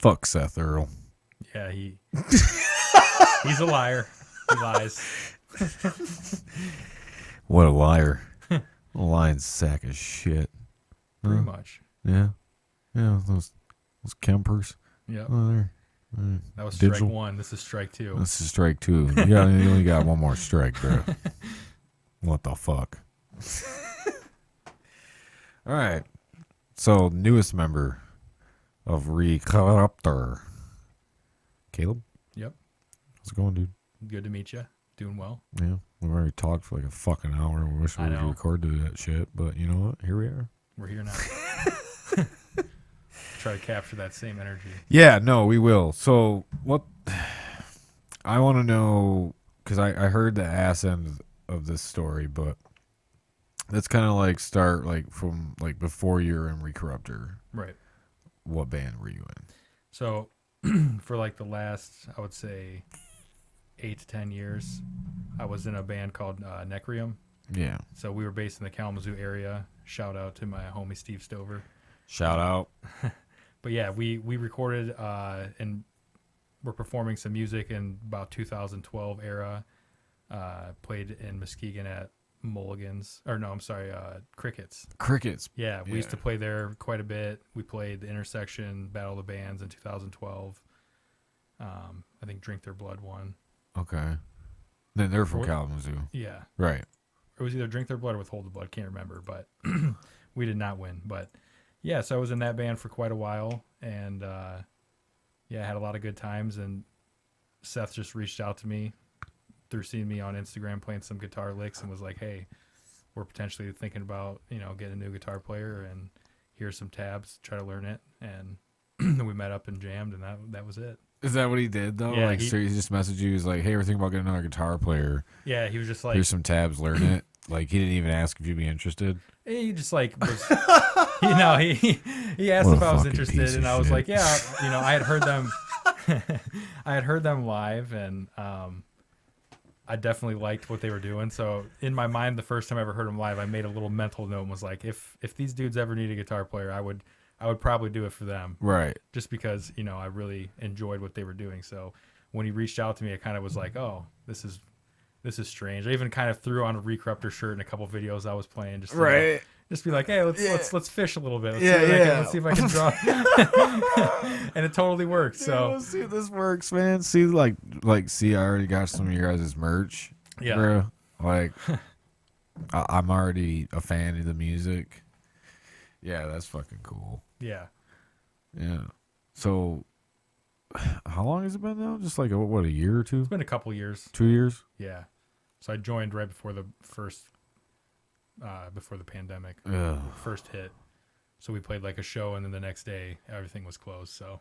Fuck Seth Earl. Yeah, he's a liar. He lies. What a liar. A lying sack of shit. Pretty much. Yeah. Yeah, those Kempers. Yep. Oh, That was digital. strike one. This is strike two. This is strike two. You only got one more strike, bro. What the fuck? All right. So, newest member of Recorruptor. Caleb? Yep. How's it going, dude? Good to meet you. Doing well. Yeah. We've already talked for like a fucking hour. We wish we would record that shit. But you know what? Here we are. We're here now. Try to capture that same energy. Yeah, no, we will. So, what I want to know, because I heard the ass end of this story, but let's kind of like start like from like before you were in Recorruptor. Right. What band were you in? So, for like the last, I would say, 8 to 10 years, I was in a band called Requiem. Yeah. So we were based in the Kalamazoo area. Shout out to my homie Steve Stover. Shout out. But yeah, we recorded and we're performing some music in about 2012 era. Played in Muskegon at Mulligan's. Or no, I'm sorry, Crickets. Crickets. Yeah, we used to play there quite a bit. We played the Intersection Battle of the Bands in 2012. I think Drink Their Blood won. Okay. Then they're from Kalamazoo. Yeah. Right. It was either Drink Their Blood or Withhold the Blood. Can't remember, but we did not win. But yeah, so I was in that band for quite a while, and yeah, I had a lot of good times. And Seth just reached out to me through seeing me on Instagram playing some guitar licks, and was like, "Hey, we're potentially thinking about getting a new guitar player, and here's some tabs, try to learn it." And we met up and jammed, and that was it. Is that what he did though? Yeah, like, so he just messaged you. He's like, "Hey, we're thinking about getting another guitar player. Yeah, he was just like, here's some tabs, learn it." Like, he didn't even ask if you'd be interested. He just like was, he asked if I was interested, and I was like, yeah, I had heard them, I had heard them live, and I definitely liked what they were doing. So in my mind, the first time I ever heard them live, I made a little mental note and was like, if these dudes ever need a guitar player, I would probably do it for them, right? Just because I really enjoyed what they were doing. So when he reached out to me, I kind of was like, oh, this is strange. I even kind of threw on a Recorruptor shirt in a couple videos I was playing, just to, just be like, hey, let's fish a little bit. Let's see if I can draw. And it totally worked. So let's see if this works, man. See, see, I already got some of your guys' merch. Yeah, bro. Like, I'm already a fan of the music. Yeah, that's fucking cool. Yeah. Yeah. So, how long has it been now? Just like what, a year or two? It's been a couple years. 2 years? Yeah. So I joined right before the before the pandemic first hit. So we played like a show, and then the next day everything was closed. So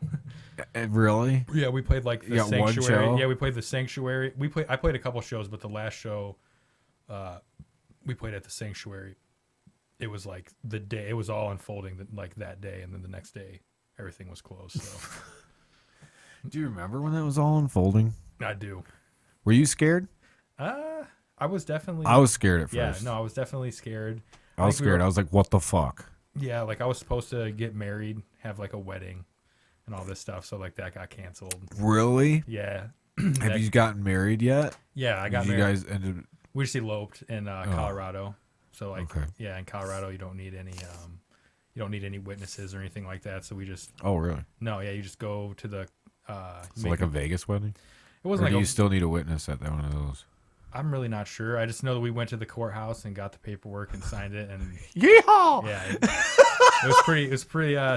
really? Yeah, we played like the Sanctuary. One show? Yeah, we played the Sanctuary. I played a couple shows, but the last show we played at the Sanctuary. It was like the day, it was all unfolding like that day, and then the next day everything was closed. So do you remember when that was all unfolding? I do. Were you scared? I was definitely. I was scared at first. Yeah, no, I was definitely scared. I was scared. I was like, what the fuck? Yeah, like I was supposed to get married, have like a wedding, and all this stuff. So like that got canceled. Really? Yeah. Have you gotten married yet? Yeah, I got married. You guys ended. We just eloped in Colorado. So like, okay. Yeah, in Colorado you don't need any witnesses or anything like that. So we just. Oh really? No, yeah, you just go to the. So like a Vegas wedding? It wasn't. Or do you still need a witness at one of those? I'm really not sure. I just know that we went to the courthouse and got the paperwork and signed it, and yeehaw! Yeah, it was pretty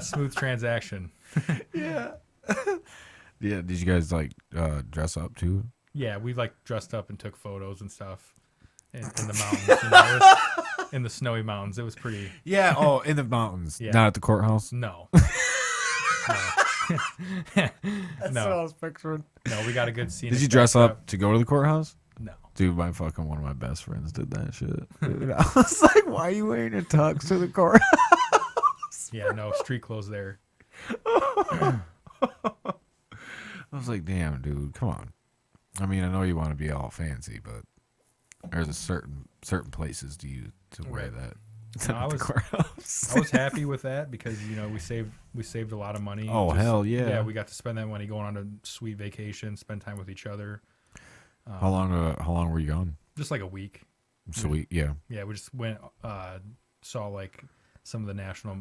smooth transaction. Yeah. Yeah. Did you guys like dress up too? Yeah, we like dressed up and took photos and stuff in the mountains, in the snowy mountains. It was pretty. Yeah. Oh, in the mountains. Yeah. Not at the courthouse. No. That's what I was picturing. No, we got a good scene. Did you dress up to go to the courthouse? No. Dude, one of my best friends did that shit. Dude, I was like, why are you wearing a tux to the courthouse? Yeah, no, street clothes there. I was like, damn, dude, come on. I mean, I know you want to be all fancy, but there's a certain places to wear that. No, At the courthouse. I was happy with that because we saved a lot of money. Oh, hell yeah. Yeah, we got to spend that money going on a sweet vacation, spend time with each other. How long were you gone? Just like a week. Sweet, yeah. Yeah, we just went saw like some of the national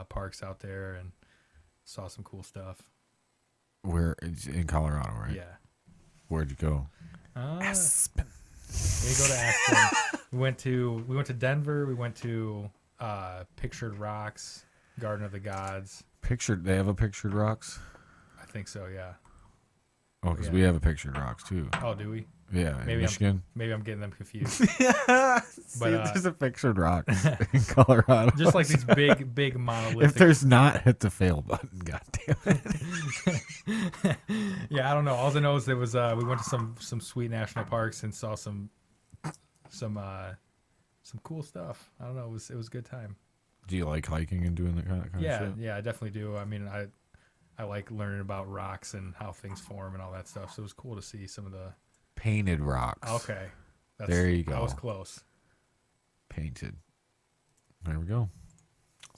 parks out there and saw some cool stuff. Where in Colorado, right? Yeah. Where'd you go? Aspen. We go to Aspen. we went to Denver. We went to Pictured Rocks, Garden of the Gods. They have a Pictured Rocks? I think so, yeah. Oh, because we have a Pictured Rocks too. Oh, do we? Yeah, in Michigan. Maybe I'm getting them confused. But there's a Pictured Rocks in Colorado. Just like these big monolithic. If there's not, hit the fail button. God damn it. Yeah, I don't know. All I know is there was we went to some sweet national parks and saw some cool stuff. I don't know. It was a good time. Do you like hiking and doing that kind of shit? Yeah, I definitely do. I mean, I like learning about rocks and how things form and all that stuff. So it was cool to see some of the painted rocks. Okay, there you go. That was close. Painted. There we go.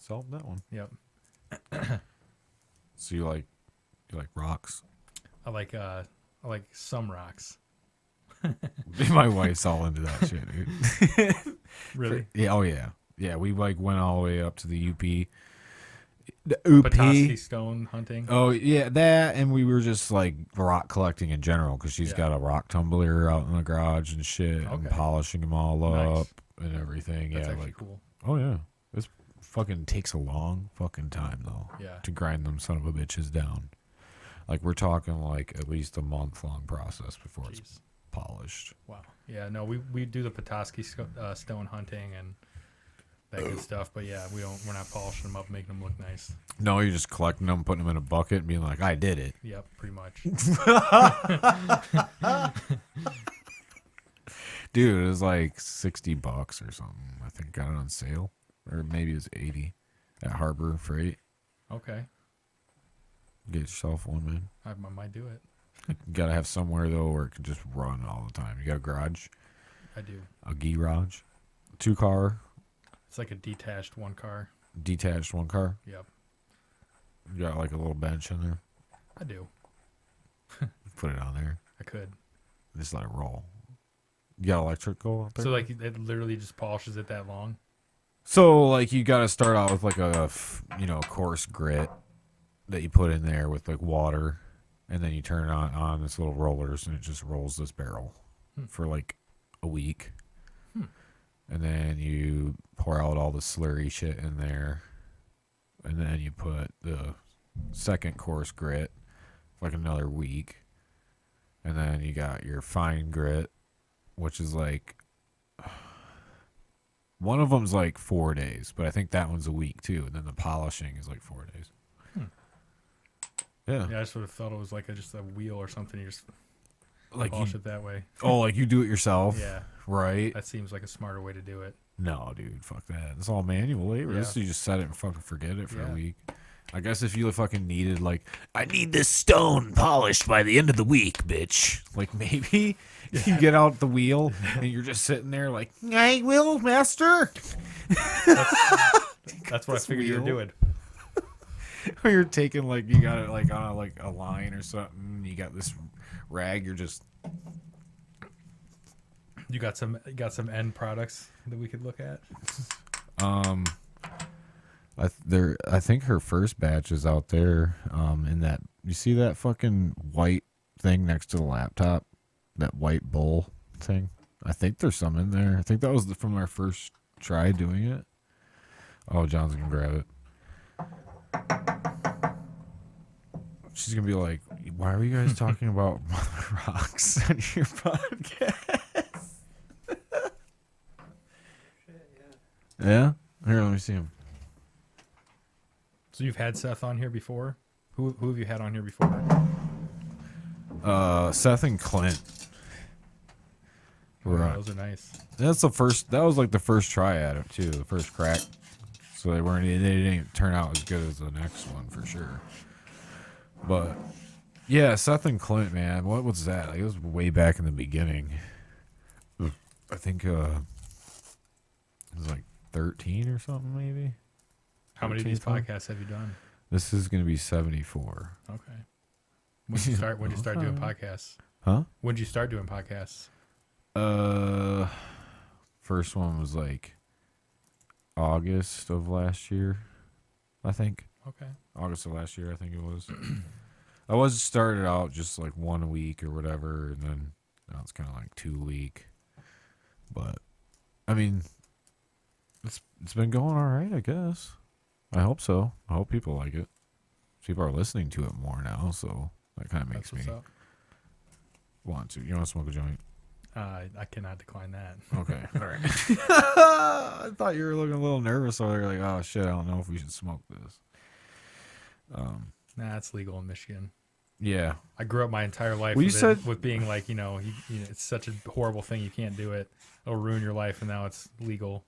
Solved that one. Yep. So you like rocks? I like some rocks. My wife's all into that shit, dude. Really? Yeah. Oh yeah. Yeah. We like went all the way up to the UP. The UP. Petoskey stone hunting. Oh yeah, that, and we were just like rock collecting in general because she's got a rock tumbler out in the garage and shit, and polishing them all up and everything. That's like cool. Oh yeah, this fucking takes a long fucking time though. Yeah. To grind them son of a bitches down. Like we're talking like at least a month-long process before it's polished. Wow. Yeah. No, we do the Petoskey stone hunting and that good stuff, but yeah, we're not polishing them up, making them look nice. No, you're just collecting them, putting them in a bucket, and being like, "I did it." Yep, pretty much. Dude, it was like $60 or something. I think got it on sale, or maybe it was 80 at Harbor Freight. Okay. Get yourself one, man. I might do it. You gotta have somewhere though where it can just run all the time. You got a garage? I do. A garage, 2-car. It's like a detached one car. Detached 1-car. Yep. You got like a little bench in there. I do. Put it on there. I could. Just let it roll. You got electrical out there? So like it literally just polishes it that long? So like you got to start out with like a coarse grit that you put in there with like water, and then you turn it on this little rollers, and it just rolls this barrel for like a week. And then you pour out all the slurry shit in there, and then you put the second coarse grit for like another week, and then you got your fine grit, which is like one of them's like 4 days, but I think that one's a week too. And then the polishing is like 4 days. Yeah. Yeah, I sort of thought it was like just a wheel or something. You just like polish it that way. Oh, like you do it yourself? Yeah. Right? That seems like a smarter way to do it. No, dude, fuck that. It's all manual labor. Yeah. This you just set it and fucking forget it for a week. I guess if you fucking needed, like, I need this stone polished by the end of the week, bitch. Like, maybe you get out the wheel and you're just sitting there like, I will, master. That's what I figured you were doing. Or you're taking, like, you got it, like, on a line or something. You got this rag. You're just... You got some end products that we could look at? I think her first batch is out there. In that, you see that fucking white thing next to the laptop, that white bowl thing. I think there's some in there. I think that was from our first try doing it. Oh, John's gonna grab it. She's gonna be like, "Why are you guys talking about mother rocks on your podcast?" Yeah. Here, let me see him. So you've had Seth on here before? Who have you had on here before? Seth and Clint. Right. Those are nice. That's the first. That was like the first try at it too. The first crack. So they didn't turn out as good as the next one for sure. But yeah, Seth and Clint, man, what was that? Like, it was way back in the beginning. I think it was like 13 or something, maybe. How many of these podcasts have you done? This is going to be 74. Okay. When did you start? When did you start doing podcasts? Huh? When did you start doing podcasts? First one was like August of last year, I think. Okay. August of last year, I think it was. I was started out just like 1 week or whatever, and then now it's kind of like 2 week. But I mean, it's been going all right, I guess. I hope so. I hope people like it. People are listening to it more now, so that kind of makes me want to. You want to smoke a joint? I cannot decline that. Okay. All right. I thought you were looking a little nervous over there, like, oh shit, I don't know if we should smoke this. Nah, it's legal in Michigan. Yeah. I grew up my entire life with being like, it's such a horrible thing. You can't do it. It'll ruin your life, and now it's legal.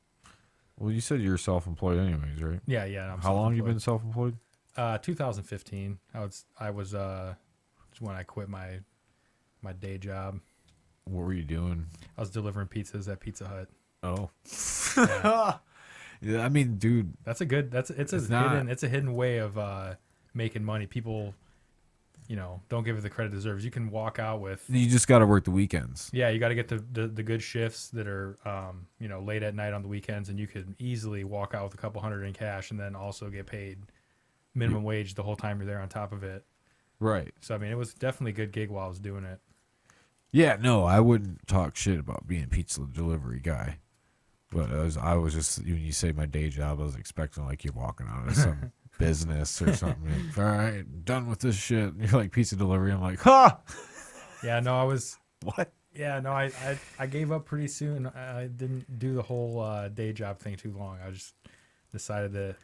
Well, you said you're self-employed anyways, right? Yeah. How long you been self-employed? 2015. I was when I quit my day job. What were you doing? I was delivering pizzas at Pizza Hut. Oh. Yeah. Yeah, I mean, dude, it's a hidden way of making money. People, don't give it the credit it deserves. You can walk out with. You just got to work the weekends. Yeah, you got to get the good shifts that are late at night on the weekends, and you could easily walk out with a couple hundred in cash, and then also get paid minimum wage the whole time you're there on top of it. Right. So I mean, it was definitely a good gig while I was doing it. Yeah, no, I wouldn't talk shit about being a pizza delivery guy. But I was just, when you say my day job, I was expecting like you're walking out of some business or something. Like, all right, done with this shit. You're like pizza delivery. I'm like, ha! Yeah, no, I was. What? Yeah, no, I gave up pretty soon. I didn't do the whole day job thing too long. I just decided that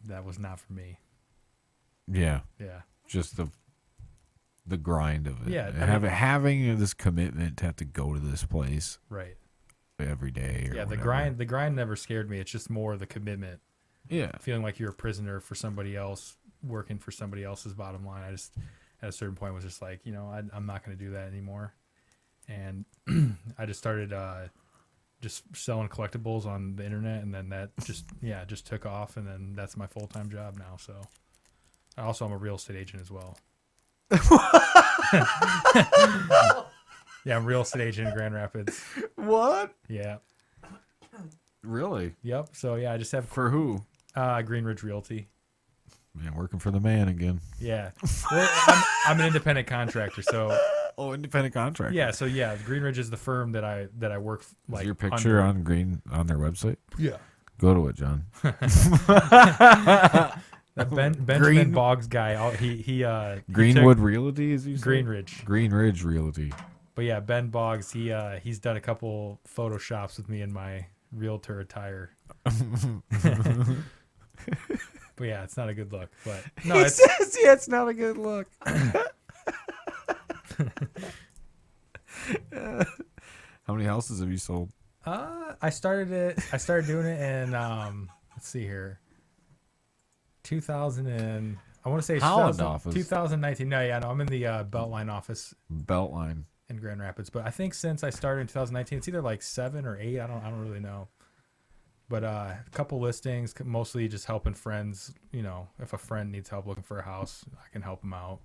that was not for me. Yeah. Yeah. Just the grind of it. Yeah. Having this commitment to have to go to this place. Right. Every day. Or yeah, whatever. the grind never scared me. It's just more the commitment. Yeah. Feeling like you're a prisoner for somebody else, working for somebody else's bottom line. I just, at a certain point, was just like, I'm not going to do that anymore. And I just started just selling collectibles on the internet, and then that just took off, and then that's my full-time job now. So also I'm a real estate agent as well. Yeah, I'm a real estate agent in Grand Rapids. What? Yeah. Really? Yep. So yeah, I just have For who? Green Ridge Realty. Man, working for the man again. Yeah. Well, I'm an independent contractor, so. Oh, independent contractor. Yeah. So yeah, Green Ridge is the firm that I work like. Is your picture on their website? Yeah. Go to it, John. That Benjamin Boggs guy. He Greenwood Realty, is he? Green Ridge. Green Ridge Realty. But yeah, Ben Boggs, he's done a couple photoshops with me in my realtor attire. But yeah, it's not a good look. But no, he says, yeah, it's not a good look. How many houses have you sold? I started doing it in let's see here, 2000 and I want to say Holland office. 2019. No, yeah, no, I'm in the Beltline office. Beltline. In Grand Rapids, but I think since I started in 2019, it's either like 7 or 8. I don't really know. But a couple listings, mostly just helping friends. If a friend needs help looking for a house, I can help them out.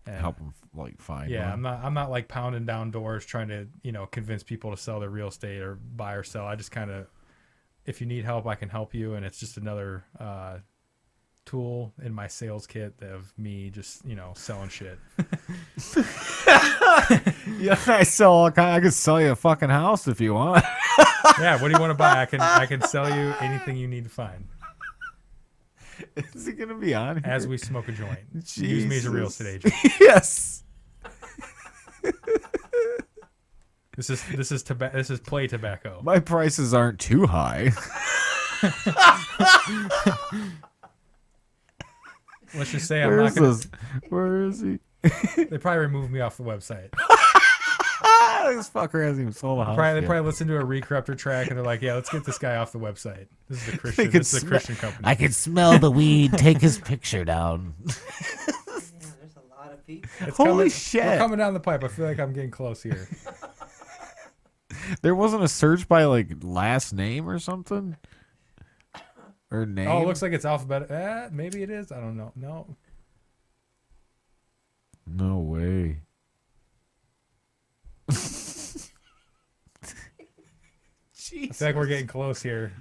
And help them like find. Yeah, one. I'm not like pounding down doors trying to convince people to sell their real estate or buy or sell. I just kind of, if you need help, I can help you, and it's just another tool in my sales kit of me just selling shit. Yeah, I could sell you a fucking house if you want. Yeah, what do you want to buy? I can sell you anything you need to find. Is it gonna be on here? As we smoke a joint. Jesus. Use me as a real estate agent. Yes. This is play tobacco. My prices aren't too high. Let's just say I'm not gonna. Where is he? They probably removed me off the website. This fucker hasn't even sold a house. They probably listened to a Recorruptor track and they're like, "Yeah, let's get this guy off the website. This is a Christian. This is a Christian company." I can smell the weed. Take his picture down. Yeah, there's a lot of people. It's Holy coming, shit. We're coming down the pipe. I feel like I'm getting close here. There wasn't a search by like last name or something, or name. Oh, it looks like it's alphabetical. Maybe it is. I don't know. No. No way. I feel like we're getting close here.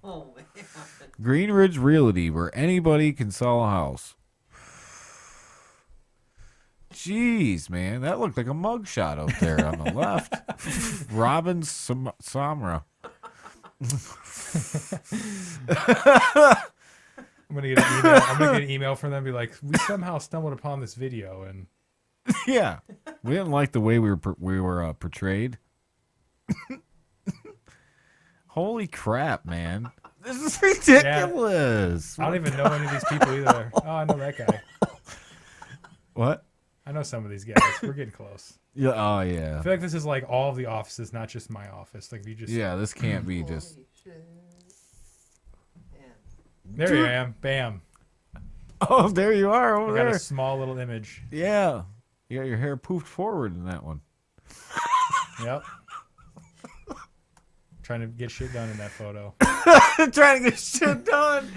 Oh man. Greenridge Realty, where anybody can sell a house. Jeez, man, that looked like a mugshot out there on the left. Robin Samra. I'm gonna get an email. I'm gonna get an email from them. Be like, we somehow stumbled upon this video, and Yeah, we didn't like the way we were portrayed. Holy crap, man! This is ridiculous. I don't even know any of these people either. Oh, I know that guy. What? I know some of these guys. We're getting close. Yeah. Oh, I yeah. feel like this is like all of the offices, not just my office. Like if you just Yeah, this can't be just. Holy shit. Man. there I am. Bam. Oh, there you are I over got there. a small little image. Yeah, you got your hair poofed forward in that one. Yep. Trying to get shit done in that photo. Trying to get shit done.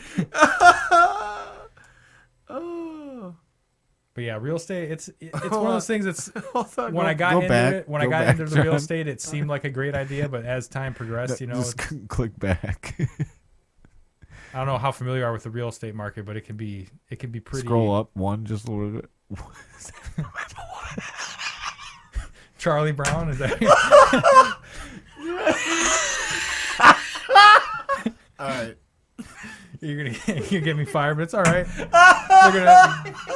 Oh. But yeah, real estate. It's one of those things. It's when I got Go into back. it. When I Go got back, into the real John. estate, it seemed like a great idea. But as time progressed, you know, Just click back. I don't know how familiar you are with the real estate market, but it can be pretty. Scroll up one just a little bit. Charlie Brown is that? All right. You're gonna get me fired, but it's all right. They're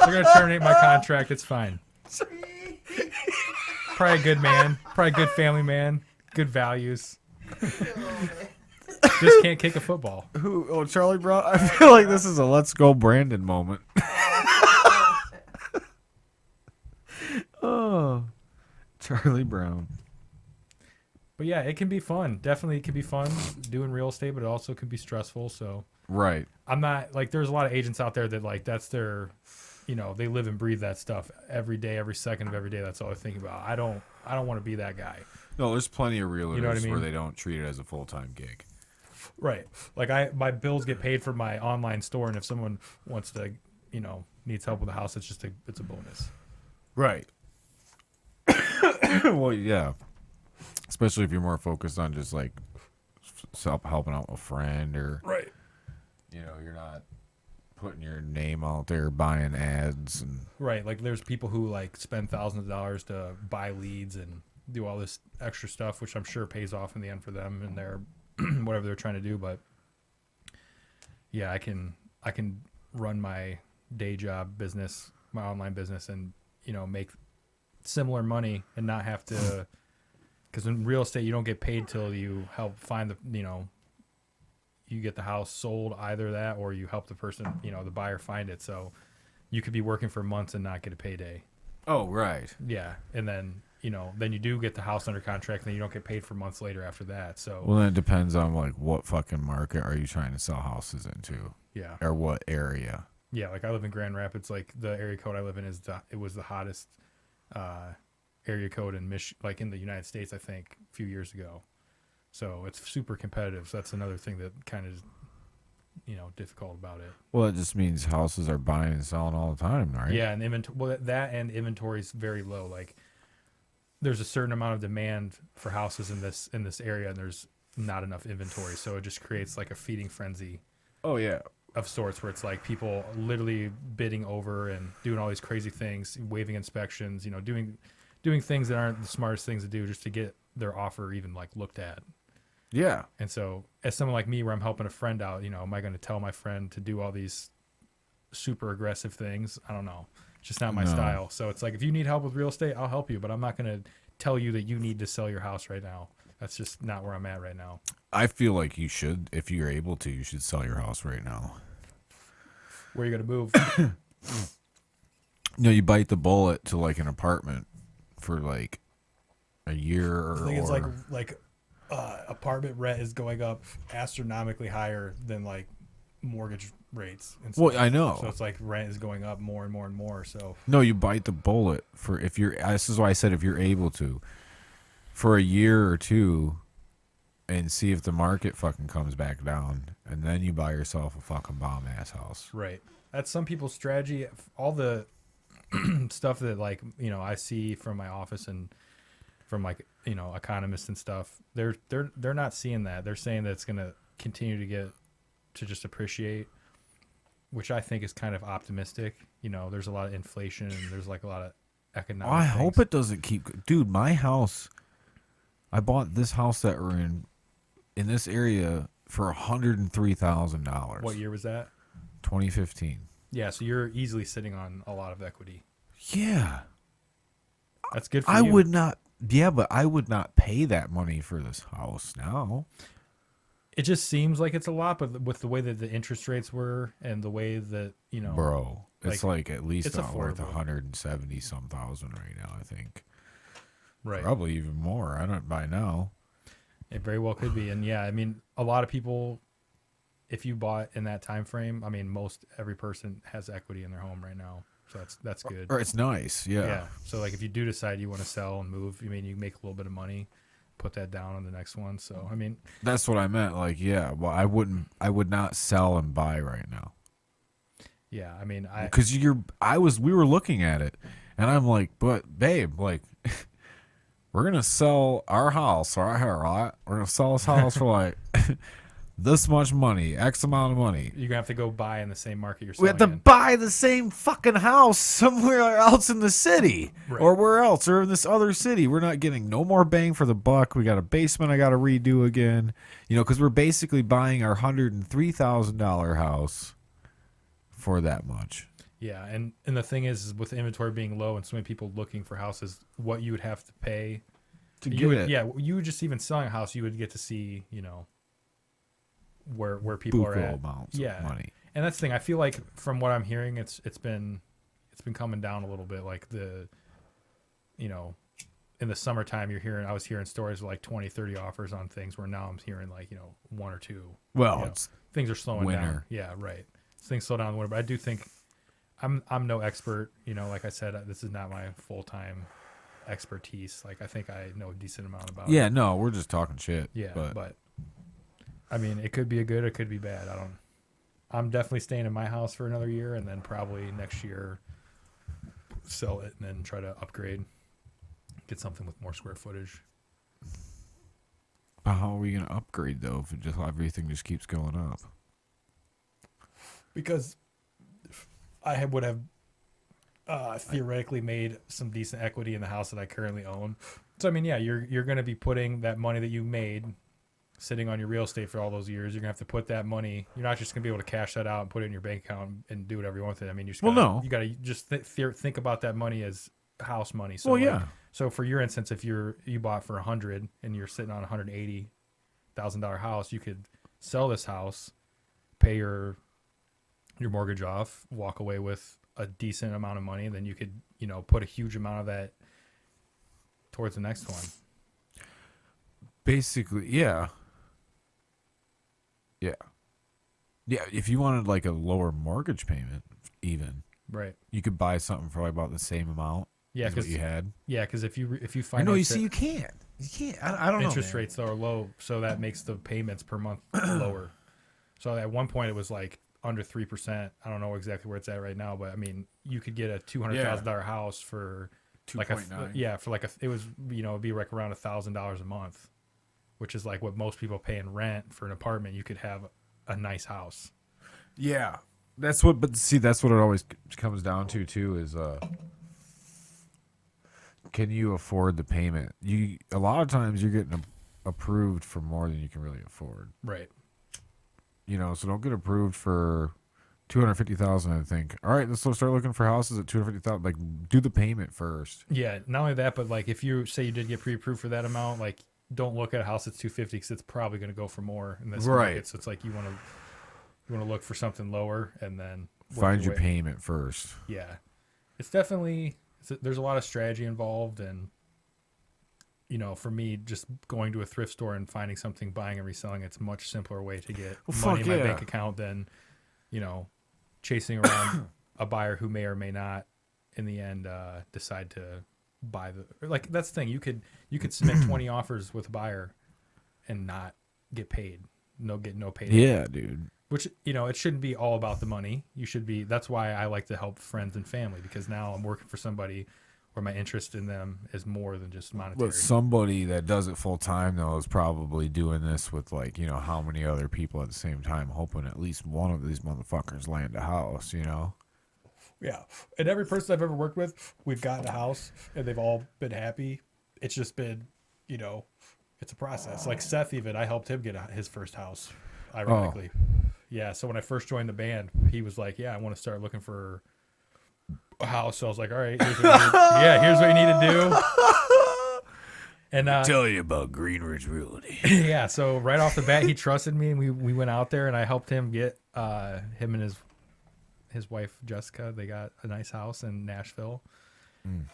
gonna terminate my contract. It's fine. Probably a good man. Probably a good family man. Good values. Just can't kick a football. Who? Oh, Charlie Brown. I feel like this is a "Let's Go Brandon" moment. Oh, Charlie Brown. But yeah, it can be fun. Definitely, it can be fun doing real estate, but it also can be stressful. So Right. I'm not like there's a lot of agents out there that like that's their, you know, they live and breathe that stuff every day, every second of every day. That's all I think about. I don't want to be that guy. No, there's plenty of realtors You know what I mean? where they don't treat it as a full-time gig. Right. Like my bills get paid for my online store, and if someone wants to, you know, needs help with the house, it's a bonus. Right. Well, yeah. Especially if you're more focused on just like helping out a friend, or Right. you know, you're not putting your name out there buying ads and Right. Like there's people who like spend thousands of dollars to buy leads and do all this extra stuff, which I'm sure pays off in the end for them and their whatever they're trying to do. But yeah, I can run my day job business, my online business, and you know make similar money and not have to. Because in real estate, you don't get paid till you help find you get the house sold, either that or you help the person, you know, the buyer find it. So you could be working for months and not get a payday. oh, right. Yeah. And then, you know, then you do get the house under contract and then you don't get paid for months later after that. So, Well, then it depends on like what fucking market are you trying to sell houses into, yeah. or what area. Yeah. Like I live in Grand Rapids. Like the area code I live in it was the hottest area code in like in the United States, I think, a few years ago. So it's super competitive. So that's another thing that kind of is, you know, difficult about it. Well, it just means houses are buying and selling all the time, right? Yeah, and inventory is very low. Like there's a certain amount of demand for houses in this area, and there's not enough inventory. So it just creates like a feeding frenzy Oh, yeah. of sorts, where it's like people literally bidding over and doing all these crazy things, waiving inspections, you know, doing things that aren't the smartest things to do just to get their offer even like looked at. Yeah. And so as someone like me, where I'm helping a friend out, you know, am I going to tell my friend to do all these super aggressive things? I don't know. It's just not my No. style. So it's like, if you need help with real estate, I'll help you, but I'm not going to tell you that you need to sell your house right now. That's just not where I'm at right now. I feel like you should, if you're able to, you should sell your house right now. Where are you going to move? No, you bite the bullet to like an apartment for like a year or. I think it's like apartment rent is going up astronomically higher than like mortgage rates. And Well, stuff. I know. So it's like rent is going up more and more and more. So No, you bite the bullet for if you're. This is why I said if you're able to, for a year or two, and see if the market fucking comes back down, and then you buy yourself a fucking bomb ass house. right, that's some people's strategy. All the stuff that like I see from my office and from like economists and stuff, they're not seeing that. They're saying that it's gonna continue to just appreciate, which I think is kind of optimistic. There's a lot of inflation and there's like a lot of economic. I things. hope it doesn't keep. Dude, my house. I bought this house that we're in this area for $103,000. What year was that? 2015. Yeah, so you're easily sitting on a lot of equity. Yeah. That's good for I you. would not. Yeah, but I would not pay that money for this house now. It just seems like it's a lot, but with the way that the interest rates were and the way that Bro, it's like at least it's not worth affordable. 170 some thousand right now, I think. right. Probably even more. I don't buy now. It very well could be, and yeah, I mean, a lot of people, if you bought in that time frame, I mean, every person has equity in their home right now, so that's good. Or it's nice, Yeah. So like, if you do decide you want to sell and move, you make a little bit of money, put that down on the next one. So I mean, That's what I meant. Like, yeah, well, I would not sell and buy right now. yeah, I mean, Because we were looking at it, and I'm like, but babe, like, we're gonna sell our house right here, right? We're gonna sell this house for like this much money, X amount of money. you're gonna have to go buy in the same market you're We selling have to in. buy the same fucking house somewhere else in the city, Right. or where else, or in this other city. We're not getting no more bang for the buck. We got a basement I got to redo again, because we're basically buying our $103,000 house for that much. Yeah, and the thing is with the inventory being low and so many people looking for houses, what you would have to pay To you get would, it, yeah, you would just even selling a house, you would get to see, where people are buku at. amounts Yeah. of money. And that's the thing. I feel like from what I'm hearing, it's been coming down a little bit. Like in the summertime, I was hearing stories of like 20, 30 offers on things, where now I'm hearing like, one or two. Well, you know, it's things are slowing down. winter. Yeah, right. Things slow down in the winter, but I do think I'm no expert. Like I said, this is not my full-time expertise. Like, I think I know a decent amount about it. Yeah, no, we're just talking shit. Yeah, but but I mean, it could be a good, it could be bad. I'm definitely staying in my house for another year, and then probably next year sell it and then try to upgrade, get something with more square footage. how are we gonna upgrade though if everything just keeps going up? Because I would have theoretically made some decent equity in the house that I currently own. So I mean, yeah, you're going to be putting that money that you made sitting on your real estate for all those years. You're going to have to put that money. You're not just going to be able to cash that out and put it in your bank account and do whatever you want with it. I mean, you got to just think about that money as house money. So Well, yeah. So for your instance, if you bought for $100 and you're sitting on $180,000 house, you could sell this house, pay your mortgage off, walk away with a decent amount of money, and then you could, put a huge amount of that towards the next one. Basically, yeah. Yeah. Yeah, if you wanted like a lower mortgage payment, even, Right. you could buy something for like about the same amount Yeah, as what you had. Yeah, because if you I find know, you see, you can't. You can't. I don't know. interest man. rates though are low, so that makes the payments per month lower. So at one point it was like under 3%. I don't know exactly where it's at right now, but I mean, you could get a $200,000 house for like 2.9. for like it was it'd be like around $1,000 a month, which is like what most people pay in rent for an apartment. You could have a nice house. Yeah. That's what, but see, that's what it always comes down to too is, can you afford the payment? A lot of times you're getting approved for more than you can really afford. Right. So don't get approved for $250,000 and think, all right, let's start looking for houses at $250,000. Like, do the payment first. Yeah. Not only that, but like if you say you did get pre-approved for that amount, like don't look at a house that's $250 because it's probably going to go for more in this market. So it's like you want to look for something lower and then Find your way. payment first. Yeah, it's definitely there's a lot of strategy involved, and for me, just going to a thrift store and finding something, buying and reselling, it's a much simpler way to get money in my bank account than you know, chasing around a buyer who may or may not in the end decide to buy like that's the thing. You could submit 20 offers with a buyer and not get paid. Get no payday. Yeah, dude. Which, you know, it shouldn't be all about the money. That's why I like to help friends and family, because now I'm working for somebody where my interest in them is more than just monetary. But somebody that does it full time though is probably doing this with like, you know, how many other people at the same time, hoping at least one of these motherfuckers land a house, you know? Yeah. And every person I've ever worked with, we've gotten a house and they've all been happy. It's just been, you know, it's a process. Like Seth, even, I helped him get his first house, ironically. Yeah. So when I first joined the band, he was like, yeah, I want to start looking for a house. So I was like, all right, here's what you need to do. And Tell you about Green Ridge Realty. yeah. So right off the bat, he trusted me, and we went out there and I helped him get him and his wife Jessica, they got a nice house in Nashville.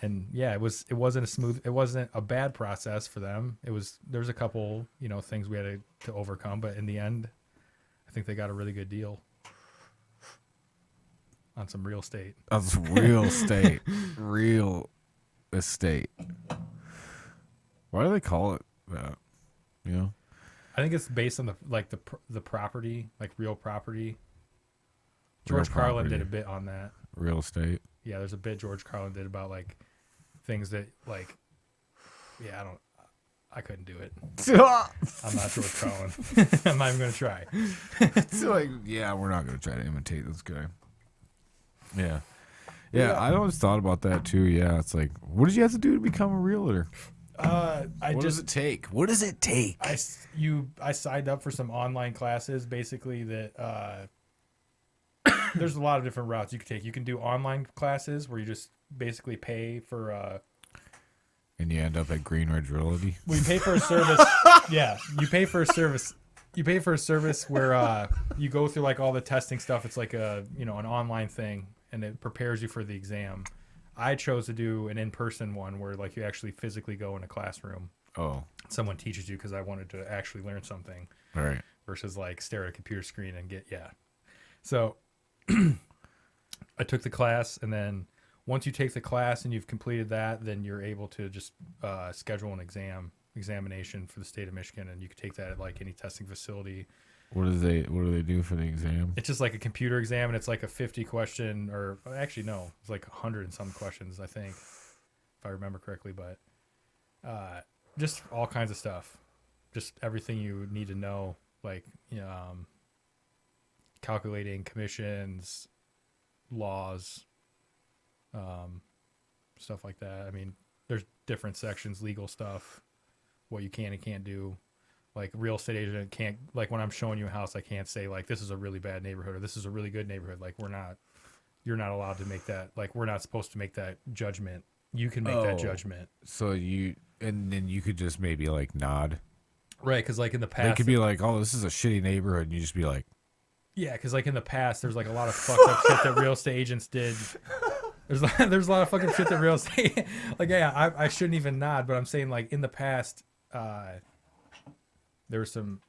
And yeah, it wasn't a bad process for them. There's a couple, you know, things we had to overcome, but in the end, I think they got a really good deal on some real estate. On some real estate. Real estate. Why do they call it that? You know? I think it's based on the property, like real property. George Carlin did a bit on that. Real estate. Yeah, there's a bit George Carlin did about like things that like, yeah, I couldn't do it. I'm not George Carlin. I'm not even gonna try. It's like, yeah, we're not gonna try to imitate this guy. Yeah. I always thought about that too. Yeah, it's like, what did you have to do to become a realtor? What does it take? What does it take? I signed up for some online classes, basically that. There's a lot of different routes you can take. You can do online classes where you just basically pay for. And you end up at Green Ridge Realty. Well, you pay for a service. Yeah, you pay for a service. You pay for a service where you go through like all the testing stuff. It's like an online thing, and it prepares you for the exam. I chose to do an in-person one where like you actually physically go in a classroom. Oh. Someone teaches you, because I wanted to actually learn something. All right. Versus like stare at a computer screen and get So I took the class, and then once you take the class and you've completed that, then you're able to just schedule an examination for the state of Michigan, and you can take that at like any testing facility. What do they do for the exam? It's just like a computer exam, and it's like a 50 question, or actually no, it's like 100 and some questions, I think, if I remember correctly. But just all kinds of stuff, just everything you need to know, like calculating commissions, laws, stuff like that. I mean, there's different sections, legal stuff, what you can and can't do. Like real estate agent can't, like when I'm showing you a house, I can't say like this is a really bad neighborhood or this is a really good neighborhood. Like you're not allowed to make that. Like we're not supposed to make that judgment. You can make that judgment. So and then you could just maybe like nod. Right, because like in the past, they could be like, "Oh, this is a shitty neighborhood," and you just be like, "Yeah," because like in the past, there's like a lot of fucked up shit that real estate agents did. There's a lot of fucking shit that real estate. Like, yeah, I shouldn't even nod, but I'm saying like in the past, there was some.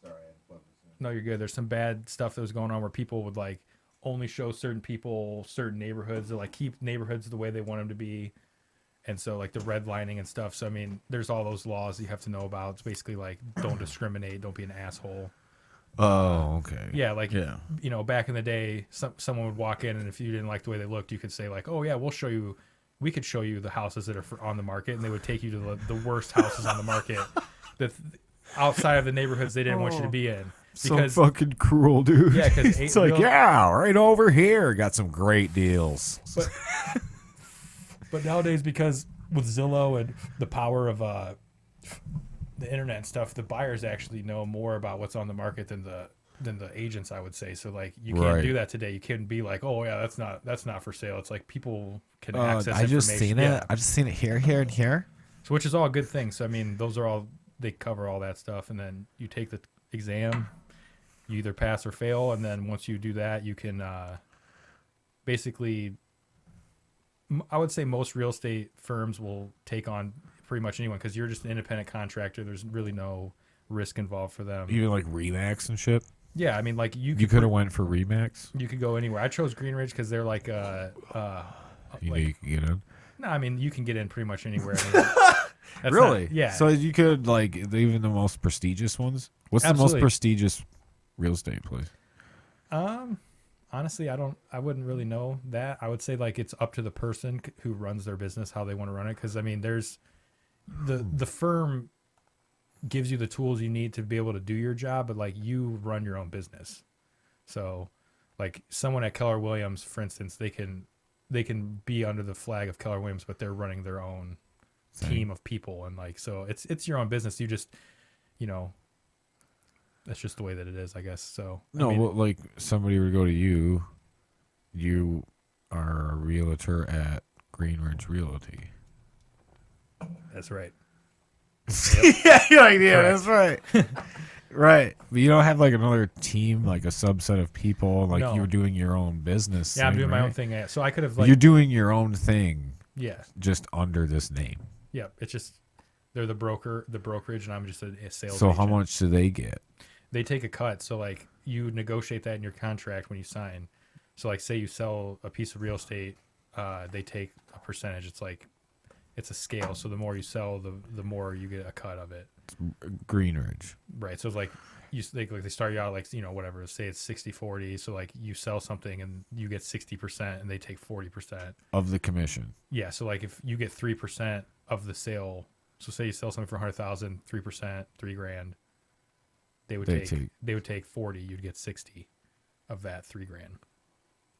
Sorry, I had to plug this in. No, you're good. There's some bad stuff that was going on where people would like only show certain people certain neighborhoods, or like keep neighborhoods the way they want them to be. And so like the redlining and stuff. So, I mean, there's all those laws you have to know about. It's basically like, don't discriminate. Don't be an asshole. Oh, okay. Yeah. Like, back in the day, someone would walk in, and if you didn't like the way they looked, you could say like, oh yeah, we could show you the houses that are on the market. And they would take you to the worst houses on the market that outside of the neighborhoods they didn't want you to be in. Because, so fucking cruel, dude. Yeah. Cause it's like, right over here. Got some great deals. But nowadays, because with Zillow and the power of the internet and stuff, the buyers actually know more about what's on the market than the agents, I would say. So like you can't do that today. You can't be like, oh yeah, that's not for sale. It's like people can access information. I just seen it here, and here. So which is all a good thing. So I mean, they cover all that stuff, and then you take the exam, you either pass or fail, and then once you do that, you can basically. I would say most real estate firms will take on pretty much anyone, because you're just an independent contractor. There's really no risk involved for them. Even like Remax and shit? Yeah, I mean, like You could have went for Remax. you could go anywhere. I chose Green Ridge because they're like You know like you could get in. no, I mean you can get in pretty much anywhere. I mean, that's Really? not- yeah. So you could like even the most prestigious ones. What's the Absolutely. most prestigious real estate place? Honestly, I wouldn't really know that. I would say like it's up to the person who runs their business how they want to run it. Because I mean, there's the firm gives you the tools you need to be able to do your job, but like you run your own business. So, like someone at Keller Williams, for instance, they can be under the flag of Keller Williams, but they're running their own team of people, and like so it's your own business. You just that's just the way that it is, I guess. So No, I mean, well, like somebody would go to you. You are a realtor at Greenridge Realty. that's right. Yeah, you're like, yeah, Correct. that's right. Right. But you don't have like another team, like a subset of people, like No. you're doing your own business. Yeah, I'm thing, doing my own right? thing. So I could have like You're doing your own thing yeah. just under this name. Yeah, it's just they're the brokerage, and I'm just a sales. So how agent. much do they get? They take a cut. So like you negotiate that in your contract when you sign. So like say you sell a piece of real estate, they take a percentage. It's like it's a scale. So the more you sell, the more you get a cut of it. Greenridge. Right. So it's like they start you out like whatever. Say it's 60-40. So like you sell something and you get 60% and they take 40%. Of the commission. Yeah, so like if you get 3% of the sale, so say you sell something for 100,000, 3%, $3,000, they would take 40, you'd get 60 of that $3,000.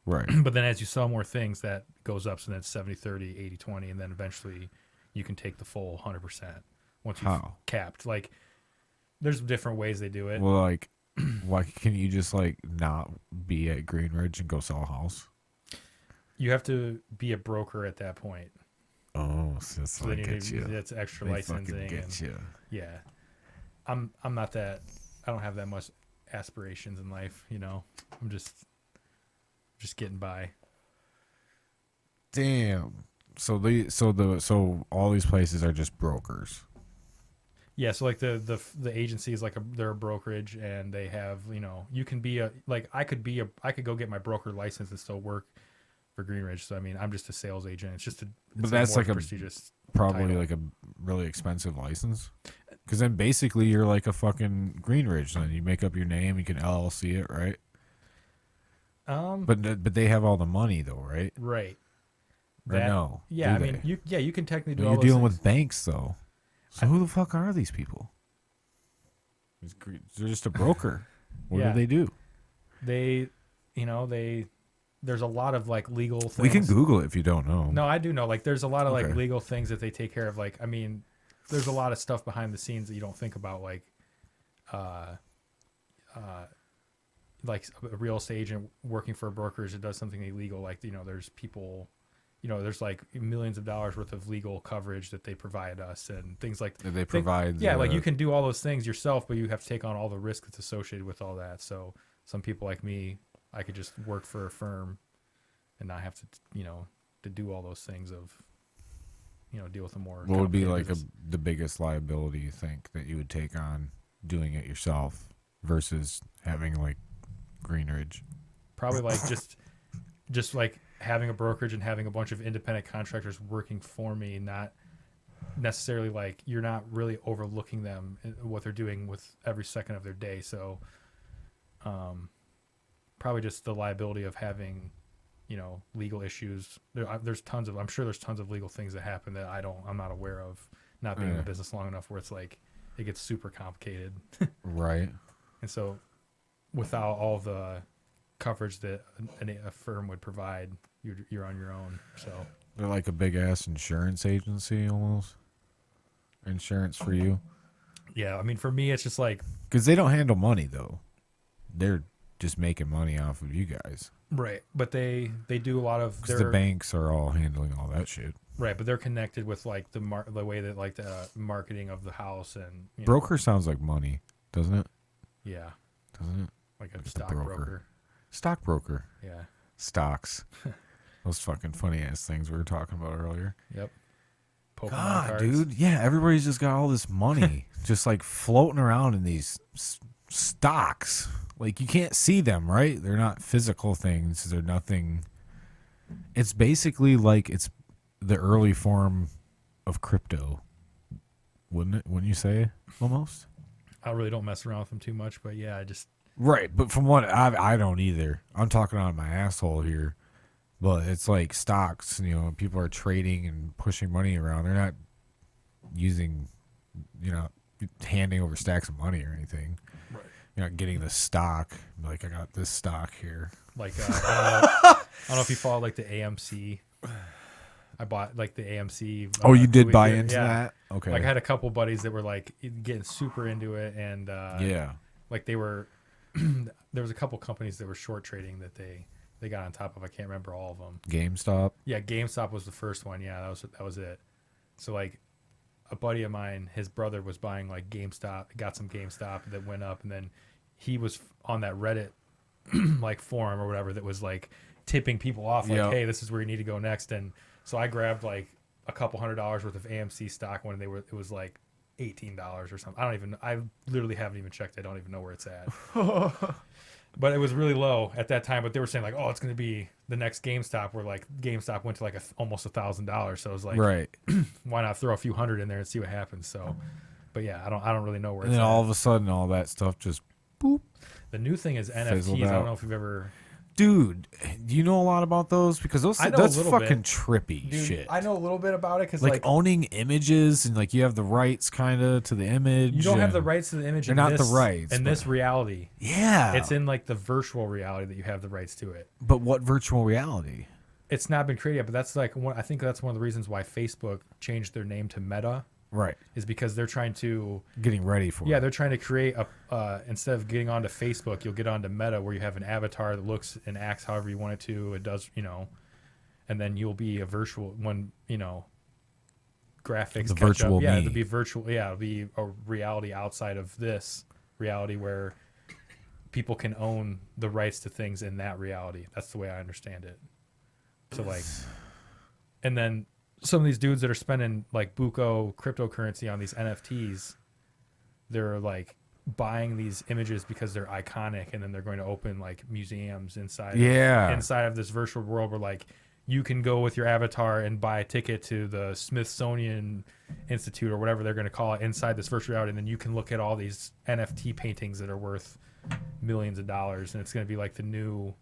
Right. But then as you sell more things, that goes up, so then it's 70-30, 80-20, and then eventually you can take the full 100% once you've How? capped. Like there's different ways they do it. Well, like, why can you just like not be at Greenridge and go sell a house? You have to be a broker at that point. Oh, so that's So why then I get you. that's extra They licensing. fucking get and- you. Yeah. I'm not that I don't have that much aspirations in life, I'm just getting by. Damn. So all these places are just brokers. Yeah, so like the agency is like they're a brokerage, and they have, you can be I could go get my broker license and still work for Greenridge. So I mean, I'm just a sales agent. It's just But that's like a prestigious Probably title. like a really expensive license. Because then basically you're like a fucking Greenridge. Then you make up your name, you can LLC it, right? But they have all the money though, right? right. Or no? Yeah, do I mean, they? you can technically do But all you're those dealing things. with banks though. So who the fuck are these people? They're just a broker. What Yeah. do they do? They there's a lot of like legal things. We can Google it if you don't know. No, I do know. Like, there's a lot of like Okay. legal things that they take care of. Like, I mean, there's a lot of stuff behind the scenes that you don't think about. Like a real estate agent working for a brokerage that does something illegal. Like, there's people, there's like millions of dollars worth of legal coverage that they provide us and things like. They provide. Yeah, like you can do all those things yourself, but you have to take on all the risk that's associated with all that. So some people like me, I could just work for a firm and not have to, to do all those things of, deal with the more. What would be complicated like business. the biggest liability you think that you would take on doing it yourself versus having like Greenridge? Probably like just like having a brokerage and having a bunch of independent contractors working for me, not necessarily like you're not really overlooking them in what they're doing with every second of their day. So probably just the liability of having, legal issues. I'm sure there's tons of legal things that happen that I'm not aware of, not being in the business long enough, where it's like it gets super complicated. Right. And so without all the coverage that a firm would provide, you're on your own. So They're like a big ass insurance agency almost. Insurance for you. yeah, I mean, for me, it's just like, Because they don't handle money though. They're just making money off of you guys. right. But they do a lot of Because the banks are all handling all that shit. right. But they're connected with like the way that like the marketing of the house and Broker sounds like money, doesn't it? yeah, Doesn't it? like a Like the stockbroker. Stockbroker. Yeah. Stocks. Those fucking funny ass things we were talking about earlier. Yep. Pokemon God, cards. dude. Yeah, everybody's just got all this money just like floating around in these stocks. Like you can't see them, right? They're not physical things. They're nothing. It's basically like it's the early form of crypto, wouldn't it? Wouldn't you say almost? I really don't mess around with them too much, but yeah, I just Right, but from what I don't either. I'm talking out of my asshole here, but it's like stocks. You know, people are trading and pushing money around. They're not using, you know, handing over stacks of money or anything. Right. You're not getting the stock. Like I got this stock here. like I don't know if you follow like the AMC. I bought like the AMC. Oh, you did movie buy theater. into Yeah. that? Okay. Like I had a couple buddies that were like getting super into it, and yeah. like they were. There was a couple companies that were short trading that they got on top of. I can't remember all of them. GameStop. Yeah, GameStop was the first one. Yeah, that was it. So like a buddy of mine, his brother was buying like GameStop, got some GameStop that went up, and then he was on that Reddit like forum or whatever that was like tipping people off like, Yep. hey, this is where you need to go next. And so I grabbed like a couple $100 worth of AMC stock when it was like $18 or something. I literally haven't even checked. I don't even know where it's at. But it was really low at that time. But they were saying like, oh, it's going to be the next GameStop, where like GameStop went to like almost $1,000. So it was like, Right. why not throw a few hundred in there and see what happens? So, but yeah, I don't really know where And it's then at. all of a sudden, all that stuff just boop. The new thing is Fizzled NFTs. I out. don't know if you've ever. Dude, do you know a lot about those? Because I know that's a little fucking bit. trippy Dude, shit. I know a little bit about it because like owning images and like you have the rights kind of to the image. you don't have the and- rights to the image. They're in not the this, rights, in but- this reality. Yeah. It's in like the virtual reality that you have the rights to it. But what virtual reality? It's not been created yet, but that's like I think that's one of the reasons why Facebook changed their name to Meta, Right. is because they're trying to Getting ready for yeah it. they're trying to create a instead of getting onto Facebook, you'll get onto Meta, where you have an avatar that looks and acts however you want it to. It does, and then you'll be a virtual when graphics The catch virtual up. Yeah, me. it'll be virtual. Yeah, it'll be a reality outside of this reality where people can own the rights to things in that reality. That's the way I understand it. So like, and then some of these dudes that are spending like buco cryptocurrency on these NFTs, they're like buying these images because they're iconic, and then they're going to open like museums inside of this virtual world where like you can go with your avatar and buy a ticket to the Smithsonian Institute or whatever they're going to call it inside this virtual reality, and then you can look at all these NFT paintings that are worth millions of dollars, and it's going to be like the new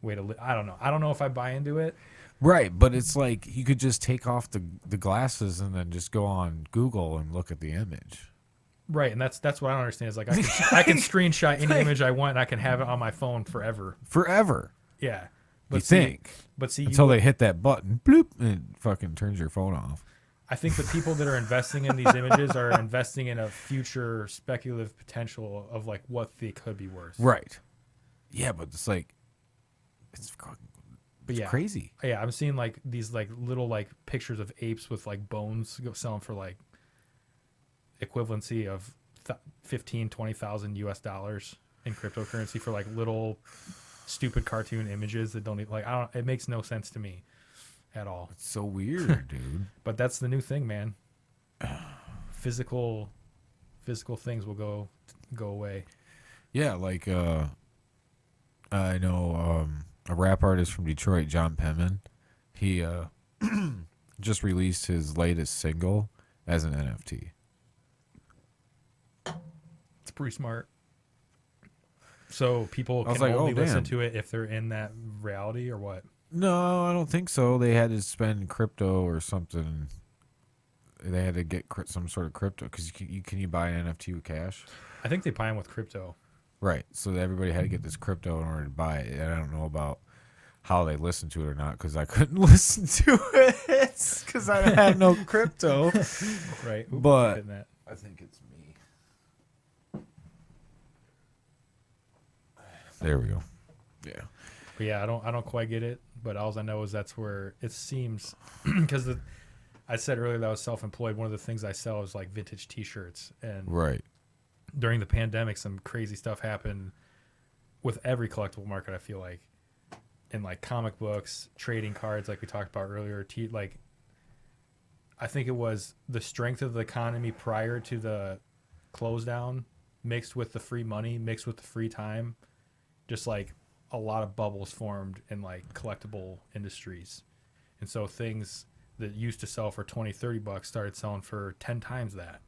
way to live. I don't know if I buy into it. Right, but it's like you could just take off the glasses and then just go on Google and look at the image. Right, and that's what I don't understand is like I can screenshot any image I want and I can have it on my phone forever. Forever. Yeah. You think. But see, Until they hit that button, bloop, and it fucking turns your phone off. I think the people that are investing in these images are investing in a future speculative potential of like what they could be worth. Right. Yeah, but it's like, it's But yeah, crazy. Yeah, I'm seeing like these like little like pictures of apes with like bones selling for like equivalency of 15,000-20,000 US dollars in cryptocurrency for like little stupid cartoon images that don't like it makes no sense to me at all. It's so weird, dude. But that's the new thing, man. Physical things will go away. Yeah, like I know a rap artist from Detroit, John Penman. He just released his latest single as an NFT. It's pretty smart. So people was can like, only oh, listen damn. to it if they're in that reality or what? No, I don't think so. They had to spend crypto or something. They had to get some sort of crypto because can you buy an NFT with cash? I think they buy them with crypto. Right. So everybody had to get this crypto in order to buy it. And I don't know about how they listened to it or not because I couldn't listen to it because I had no crypto. Right. But- hitting that. I think it's me. There we go. Yeah. But yeah, I don't quite get it. But all I know is that's where it seems because I said earlier that I was self-employed. One of the things I sell is like vintage T-shirts, and Right. during the pandemic, some crazy stuff happened with every collectible market. I feel like, in like comic books, trading cards, like we talked about earlier. Like, I think it was the strength of the economy prior to the close down mixed with the free money, mixed with the free time, just like a lot of bubbles formed in like collectible industries. And so things that used to sell for 20, $30 started selling for 10 times that.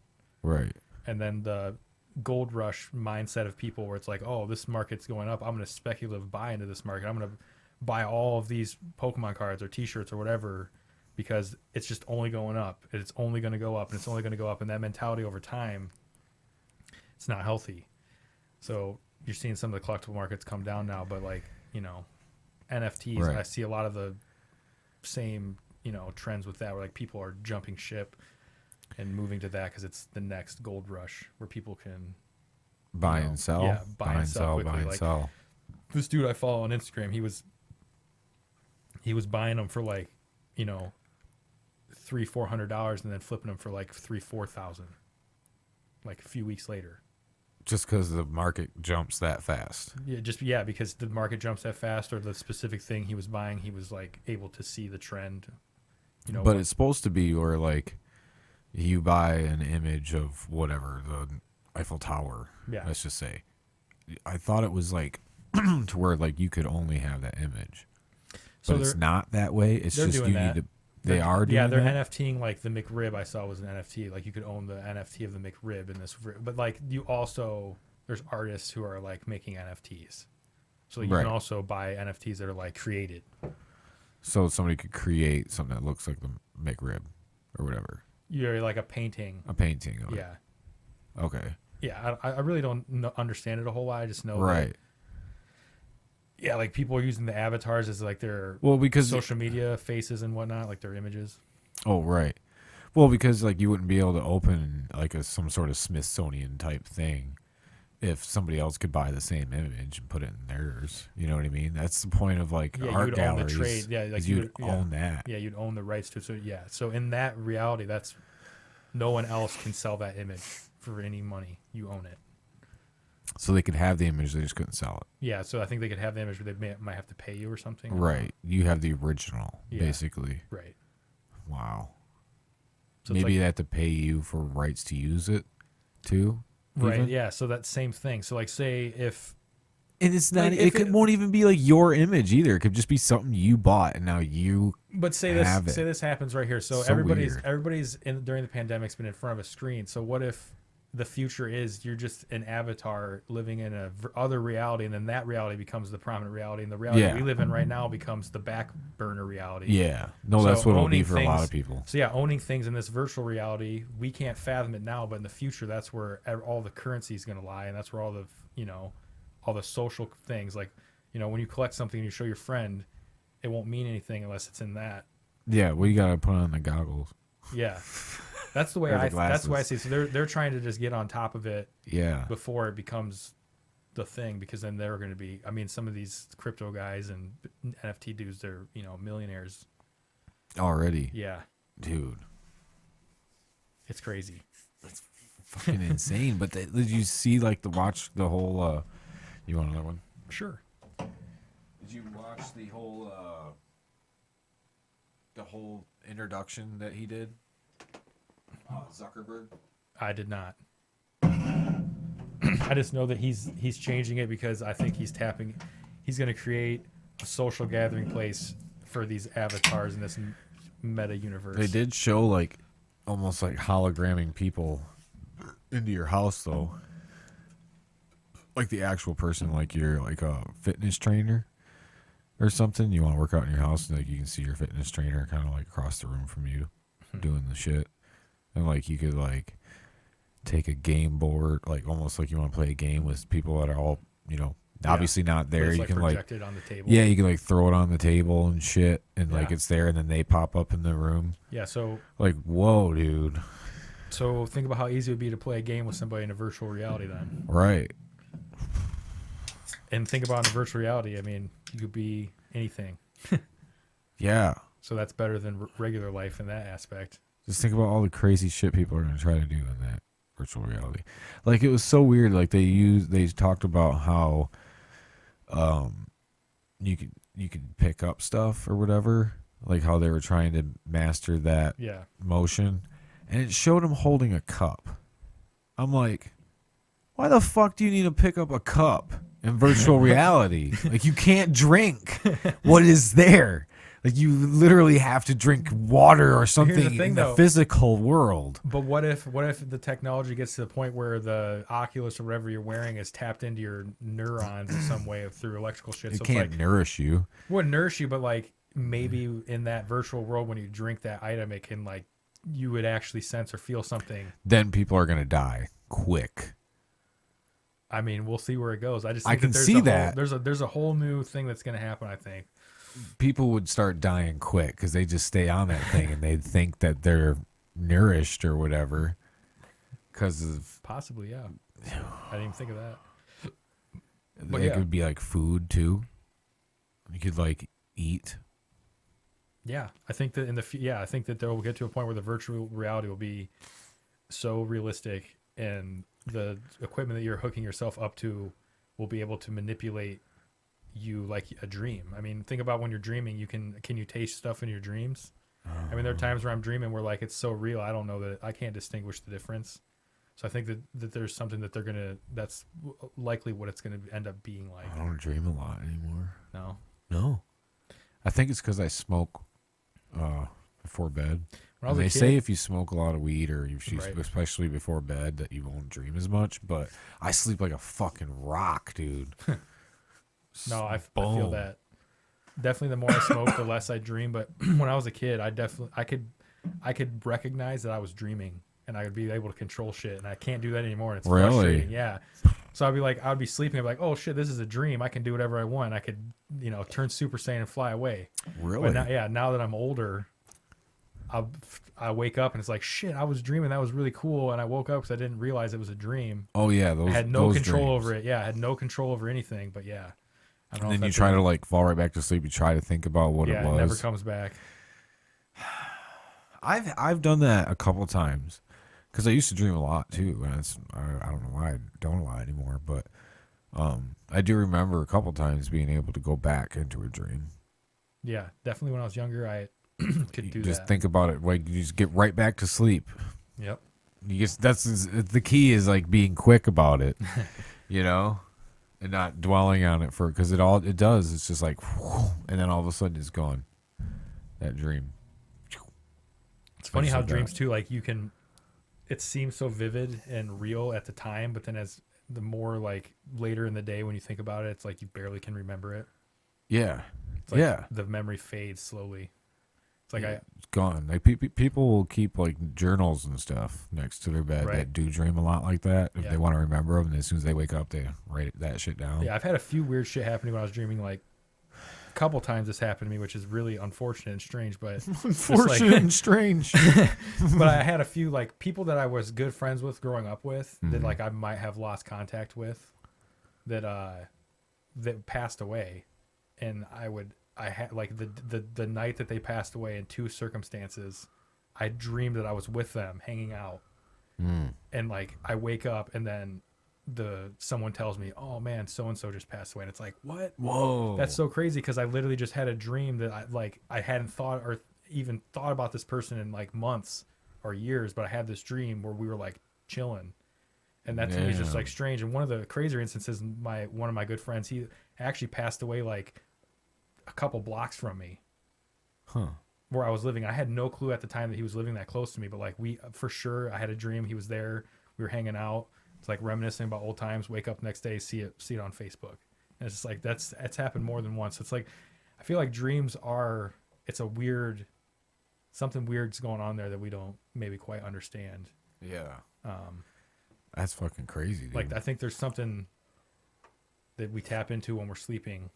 Right. And then the gold rush mindset of people where it's like, oh, this market's going up. I'm going to speculative buy into this market. I'm going to buy all of these Pokemon cards or t-shirts or whatever because it's just only going up. It's only going to go up and it's only going to go up. And that mentality over time, it's not healthy. So you're seeing some of the collectible markets come down now, but like, you know, NFTs, Right. I see a lot of the same, you know, trends with that where like people are jumping ship and moving to that because it's the next gold rush where people can Buy you know, and sell. yeah, buy and sell quickly. Buy and Like, sell. this dude I follow on Instagram, he was buying them for like, you know, $300-$400 and then flipping them for like $3,000-$4,000 like a few weeks later. Just because the market jumps that fast. Yeah, because the market jumps that fast or the specific thing he was buying, he was like able to see the trend. You know, But it's supposed to be where like you buy an image of whatever, the Eiffel Tower, yeah, let's just say. I thought it was like to where like you could only have that image. so But it's not that way. It's they're just doing you that. need to they are doing yeah, they're that? NFTing like the McRib I saw was an NFT. Like you could own the NFT of the McRib in this, but like you also there's artists who are like making NFTs, so you Right. can also buy NFTs that are like created. So somebody could create something that looks like the McRib or whatever. You're like a painting. A painting of it. Yeah, Okay. yeah. I really don't understand it a whole lot. I just know that, Right. yeah, like people are using the avatars as like their Well, because social media faces and whatnot, like their images. oh, right. Well, because like you wouldn't be able to open like some sort of Smithsonian type thing if somebody else could buy the same image and put it in theirs. You know what I mean? That's the point of like Yeah, you art would own the galleries. trade. Yeah, like is you you'd would- yeah. own that. Yeah, you'd own the rights to it. So yeah, so in that reality, that's no one else can sell that image for any money. You own it. So they could have the image, they just couldn't sell it. Yeah, so I think they could have the image, but might have to pay you or something. Right. You have the original, Yeah. basically. Right. Wow. So it's Maybe like, they have to pay you for rights to use it too. right. even? Yeah. So that same thing. So like, say if And it's not. Like, it, if it- won't even be like your image either. It could just be something you bought, and now you. But say have it. this happens right here. So, So everybody's weird. during the pandemic's been in front of a screen. So what if the future is you're just an avatar living in a other reality, and then that reality becomes the prominent reality, and the reality Yeah. we live in right now becomes the back burner reality. Yeah. No, So that's what it'll be owning for a lot things- of people. So yeah, owning things in this virtual reality, we can't fathom it now, but in the future, that's where all the currency is going to lie, and that's where all the all the social things, like when you collect something and you show your friend, it won't mean anything unless it's in that. Yeah. Well, you gotta put on the goggles. Yeah, that's the way Or the that's the way I glasses. see it. So they're trying to just get on top of it Yeah. before it becomes the thing, because then they're going to be. I mean, some of these crypto guys and NFT dudes, they're millionaires. Already, Yeah, dude. it's crazy. Fucking insane. But did you see like the whole? You want another one? Sure. Did you watch the whole introduction that he did? Zuckerberg. I did not. I just know that he's changing it because I think he's going to create a social gathering place for these avatars in this meta universe. They did show like almost like hologramming people into your house though. Like the actual person, like you're like a fitness trainer or something. You want to work out in your house, and like you can see your fitness trainer kind of like across the room from you doing the shit. And like you could like take a game board, like almost like you want to play a game with people that are all, obviously not But there. it's You like can like, projected on the table. yeah, you can like throw it on the table and shit, and like Yeah. it's there, and then they pop up in the room. Yeah. So Like, whoa, dude. think about how easy it would be to play a game with somebody in a virtual reality then. Right. And think about in a virtual reality. I mean, you could be anything. Yeah. So that's better than regular life in that aspect. Just think about all the crazy shit people are going to try to do in that virtual reality. Like, it was so weird. Like, they talked about how you could pick up stuff or whatever. Like, how they were trying to master that Yeah. motion. And it showed him holding a cup. I'm like, Why the fuck do you need to pick up a cup in virtual reality? Like, you can't drink what is there. Like, you literally have to drink water or something thing, in the though. physical world. But what if the technology gets to the point where the Oculus or whatever you're wearing is tapped into your neurons in some way through electrical shit? It So can't it's like, nourish you. wouldn't nourish you, but like maybe in that virtual world when you drink that item, it can like you would actually sense or feel something. Then people are going to die quick. I mean, we'll see where it goes. I just I think can that see that. there's a whole new thing that's going to happen. I think. People would start dying quick because they just stay on that thing and they think that they're nourished or whatever because of Possibly, yeah. I didn't even think of that. But it yeah. could be like food too. You could like eat. Yeah, I think that I think that they'll get to a point where the virtual reality will be so realistic, and the equipment that you're hooking yourself up to will be able to manipulate you like a dream. I mean, think about when you're dreaming. Can you taste stuff in your dreams? I mean, there are times where I'm dreaming where like it's so real, I don't know that I can't distinguish the difference. So I think that there's something that that's likely what it's gonna end up being like. I don't dream a lot anymore. No. No. I think it's because I smoke before bed. When I was And a they kid, say if you smoke a lot of weed or if you, Right. especially before bed, that you won't dream as much. But I sleep like a fucking rock, dude. no, I feel Boom. that. Definitely, the more I smoke, the less I dream. But when I was a kid, I could recognize that I was dreaming, and I would be able to control shit. And I can't do that anymore. And it's Really? frustrating. Yeah. So I'd be sleeping. I'd be like, oh shit, this is a dream. I can do whatever I want. I could, turn Super Saiyan and fly away. Really? But now that I'm older, I wake up and it's like, shit, I was dreaming. That was really cool. And I woke up because I didn't realize it was a dream. Oh yeah, I those. had no those control dreams. over it. Yeah, I had no control over anything. But yeah. I don't And know then if you that's try to like fall right back to sleep. You try to think about what yeah, it was. it never comes back. I've done that a couple times because I used to dream a lot too. And I don't know why I don't a lot anymore, but I do remember a couple times being able to go back into a dream. Yeah, definitely when I was younger, I could do Just that. think about it, like you just get right back to sleep. Yep. You just that's the key is like being quick about it, and not dwelling on it because it does. It's just like, and then all of a sudden it's gone. That dream. It's funny just how like that. dreams too, like it seems so vivid and real at the time, but then as the more like later in the day when you think about it, it's like you barely can remember it. Yeah, It's like yeah. the memory fades slowly. It's like It's gone. Like people will keep like journals and stuff next to their bed Right. that do dream a lot like that. If Yeah. they want to remember them, and as soon as they wake up, they write that shit down. yeah, I've had a few weird shit happening when I was dreaming. Like a couple times this happened to me, which is really unfortunate and strange. But Unfortunate and strange. but I had a few like people that I was good friends with growing up with that Mhm. like I might have lost contact with that passed away, and I had like the night that they passed away in two circumstances, I dreamed that I was with them hanging out, and like I wake up and then someone tells me, oh man, so and so just passed away, and it's like, what? Whoa. That's so crazy because I literally just had a dream that I hadn't thought or even thought about this person in like months or years, but I had this dream where we were like chilling, and that to me is just Damn. like strange. And one of the crazier instances, one of my good friends, he actually passed away like a couple blocks from me, Huh. where I was living. I had no clue at the time that he was living that close to me, but like for sure, I had a dream he was there. We were hanging out. It's like reminiscing about old times. Wake up next day, see it on Facebook, and it's just like that's happened more than once. It's like I feel like dreams are. It's a weird, something weird's going on there that we don't maybe quite understand. Yeah. That's fucking crazy, dude. Like I think there's something that we tap into when we're sleeping.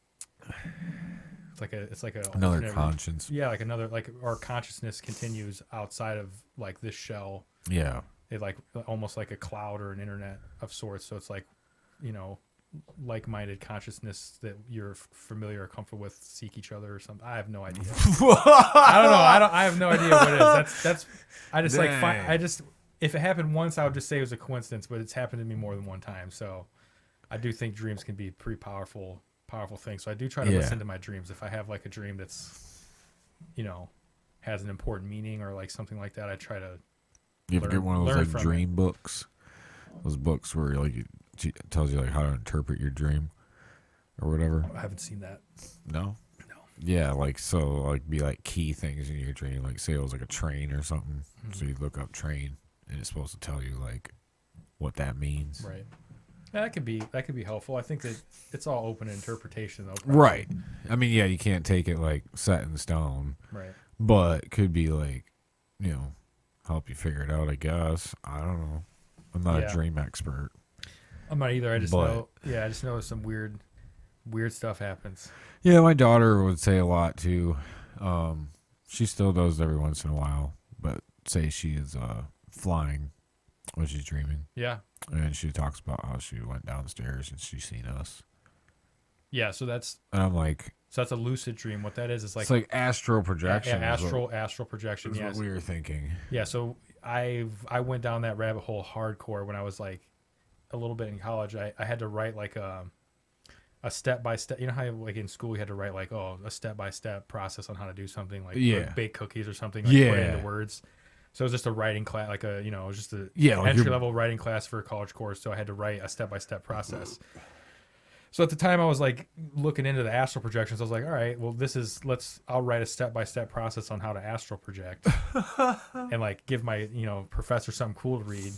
It's like a another alternate- conscience. Yeah, like another like our consciousness continues outside of like this shell. Yeah. It like almost like a cloud or an internet of sorts. So it's like, like-minded consciousnness that you're familiar or comfortable with seek each other or something. I have no idea. I don't know. I have no idea what it is. That's I just like Dang. if it happened once, I would just say it was a coincidence, but it's happened to me more than one time. So I do think dreams can be pretty powerful things. So I do try to Yeah. listen to my dreams. If I have like a dream that's, has an important meaning or like something like that, I try to You ever get one of those learn like from dream books? Those books where like tells you like how to interpret your dream or whatever. I haven't seen that. No. No. Yeah, like so, like be like key things in your dream. Like say it was like a train or something. So you look up train, and it's supposed to tell you like what that means. Right. Yeah, that could be helpful. I think that it's all open to interpretation, though. Probably. Right. I mean, yeah, you can't take it like set in stone, Right. but it could be like, help you figure it out. I guess. I don't know. I'm not a dream expert. I'm not either. I just know. Yeah, I just know some weird stuff happens. Yeah, my daughter would say a lot too. She still does every once in a while, but say she is flying when she's dreaming. Yeah. And she talks about how she went downstairs and she's seen us. Yeah, so that's And I'm like, so that's a lucid dream. What that is like it's like astral projection. Yeah, astral projection. Is Yes. what we were thinking. Yeah, so I went down that rabbit hole hardcore when I was like a little bit in college. I had to write like a step by step. You know how like in school you had to write like a step by step process on how to do something like bake cookies or something. Like put it into words. So it was just a writing class, like it was just a entry level writing class for a college course. So I had to write a step by step process. So at the time I was like looking into the astral projections. I was like, all right, well I'll write a step by step process on how to astral project and like give my professor something cool to read.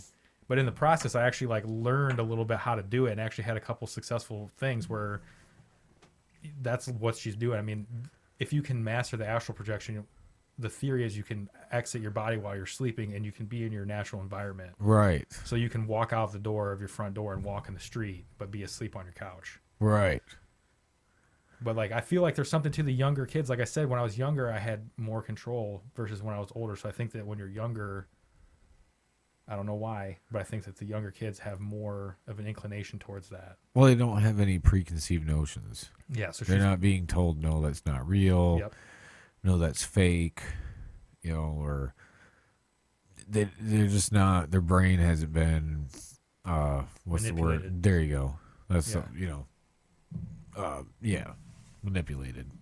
But in the process, I actually like learned a little bit how to do it and actually had a couple successful things where that's what she's doing. I mean, if you can master the astral projection, the theory is you can exit your body while you're sleeping and you can be in your natural environment. Right. So you can walk out the door of your front door and walk in the street, but be asleep on your couch. Right. But like, I feel like there's something to the younger kids. Like I said, when I was younger, I had more control versus when I was older. So I think that when you're younger, I don't know why, but I think that the younger kids have more of an inclination towards that. Well, they don't have any preconceived notions. Yeah. So they're not being told, no, that's not real. Yep. No, that's fake, or they're just not, their brain hasn't been, what's the word? There you go. That's, manipulated.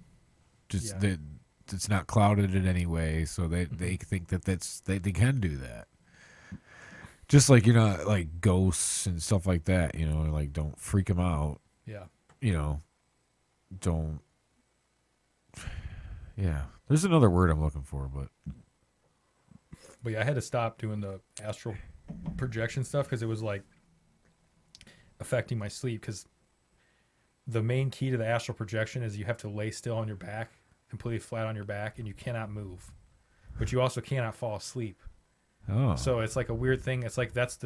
Just, it's not clouded in any way, so they think that they can do that. Just like, like ghosts and stuff like that, like don't freak them out. Yeah. Don't. Yeah, there's another word I'm looking for, but yeah, I had to stop doing the astral projection stuff because it was like affecting my sleep. Because the main key to the astral projection is you have to lay still on your back, completely flat on your back, and you cannot move, but you also cannot fall asleep. Oh, so it's like a weird thing. It's like that's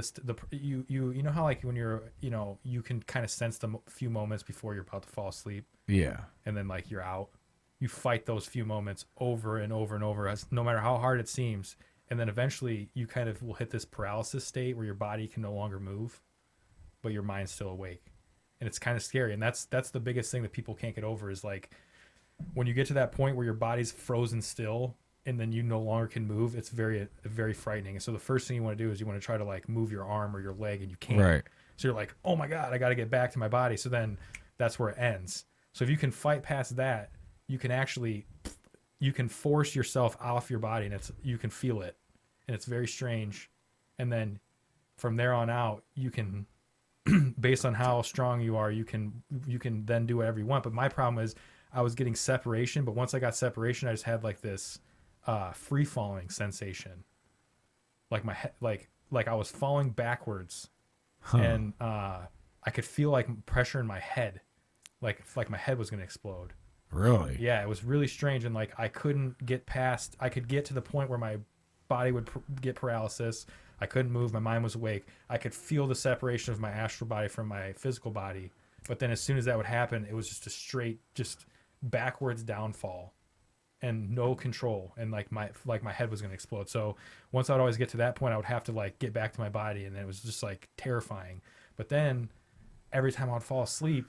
you know how like when you're you can kind of sense the few moments before you're about to fall asleep. Yeah, and then like you're out. You fight those few moments over and over and over, no matter how hard it seems. And then eventually you kind of will hit this paralysis state where your body can no longer move, but your mind's still awake. And it's kind of scary. And that's the biggest thing that people can't get over is like when you get to that point where your body's frozen still and then you no longer can move, it's very, very frightening. And so the first thing you want to do is you want to try to like move your arm or your leg and you can't. Right. So you're like, oh my God, I got to get back to my body. So then that's where it ends. So if you can fight past that, you can force yourself off your body and you can feel it and it's very strange. And then from there on out, you can, based on how strong you are, you can then do whatever you want. But my problem is I was getting separation, but once I got separation, I just had like this free falling sensation. Like my head, like I was falling backwards and I could feel like pressure in my head, like my head was going to explode. Really? Yeah, it was really strange, and like I couldn't get past. I could get to the point where my body would get paralysis. I couldn't move. My mind was awake. I could feel the separation of my astral body from my physical body. But then, as soon as that would happen, it was just a straight, just backwards downfall, and no control. And like my head was going to explode. So once I'd always get to that point, I would have to like get back to my body, and it was just like terrifying. But then, every time I'd fall asleep,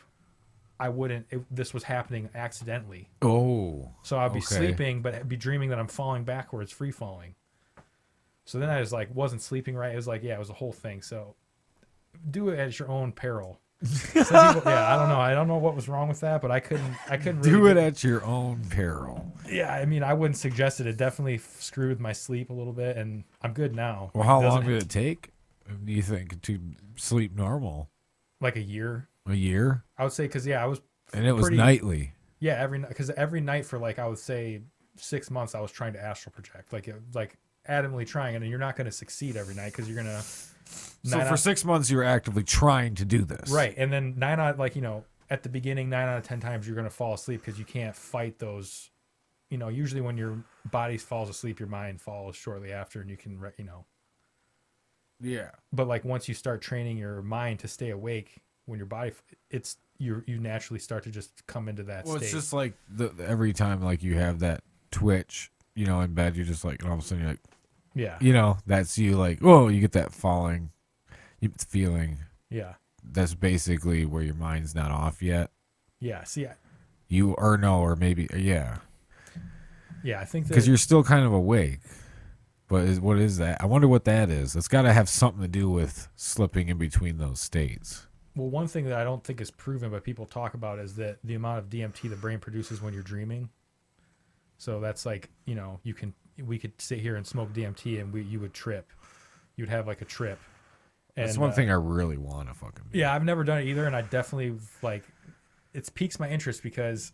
I wouldn't. This was happening accidentally. Oh. So I'd be sleeping, but I'd be dreaming that I'm falling backwards, free falling. So then I was like, wasn't sleeping right. It was like, yeah, it was a whole thing. So do it at your own peril. Some people, I don't know. I don't know what was wrong with that, but I couldn't do really it at your own peril. Yeah, I mean, I wouldn't suggest it. It definitely screwed with my sleep a little bit, and I'm good now. Well, how long did it take, do you think, to sleep normal? like a year. A year? I would say because I was And it was pretty- nightly. Yeah, every night for like I would say 6 months I was trying to astral project, like adamantly trying, and you're not going to succeed every night because you're gonna. So for 6 months, you were actively trying to do this. Right, and then 9 out at the beginning 9 out of 10 times you're going to fall asleep because you can't fight those. Usually when your body falls asleep, your mind falls shortly after, and you can Yeah. But like once you start training your mind to stay awake when your body, you naturally start to just come into that Well, state. it's just like every time like you have that twitch, in bed, you're just like, and all of a sudden you're like, yeah, that's you like, oh, you get that falling feeling. yeah, That's basically where your mind's not off yet. yeah. See, or maybe, yeah. yeah, I think that Because you're still kind of awake. But what is that? I wonder what that is. It's got to have something to do with slipping in between those states. well, one thing that I don't think is proven, but people talk about is that the amount of DMT the brain produces when you're dreaming. So that's like, we could sit here and smoke DMT and you would trip. You'd have like a trip. And, That's one thing I really want to fucking do. Yeah, I've never done it either, and I definitely it piques my interest because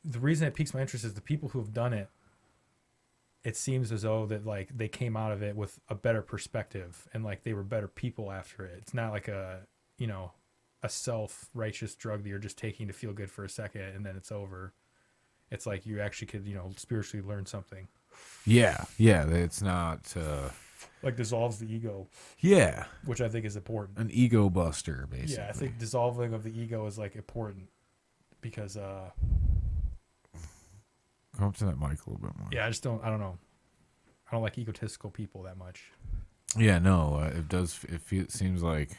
the reason it piques my interest is the people who have done it. It seems as though that like they came out of it with a better perspective and like they were better people after it. It's not like a self-righteous drug that you're just taking to feel good for a second and then it's over. It's like you actually could, spiritually learn something. Yeah. It's not. Like dissolves the ego. Yeah. Which I think is important. An ego buster, basically. Yeah, I think dissolving of the ego is like important because Come up to that mic a little bit more. yeah, I don't know. I don't like egotistical people that much. Yeah, no, it does. It seems like.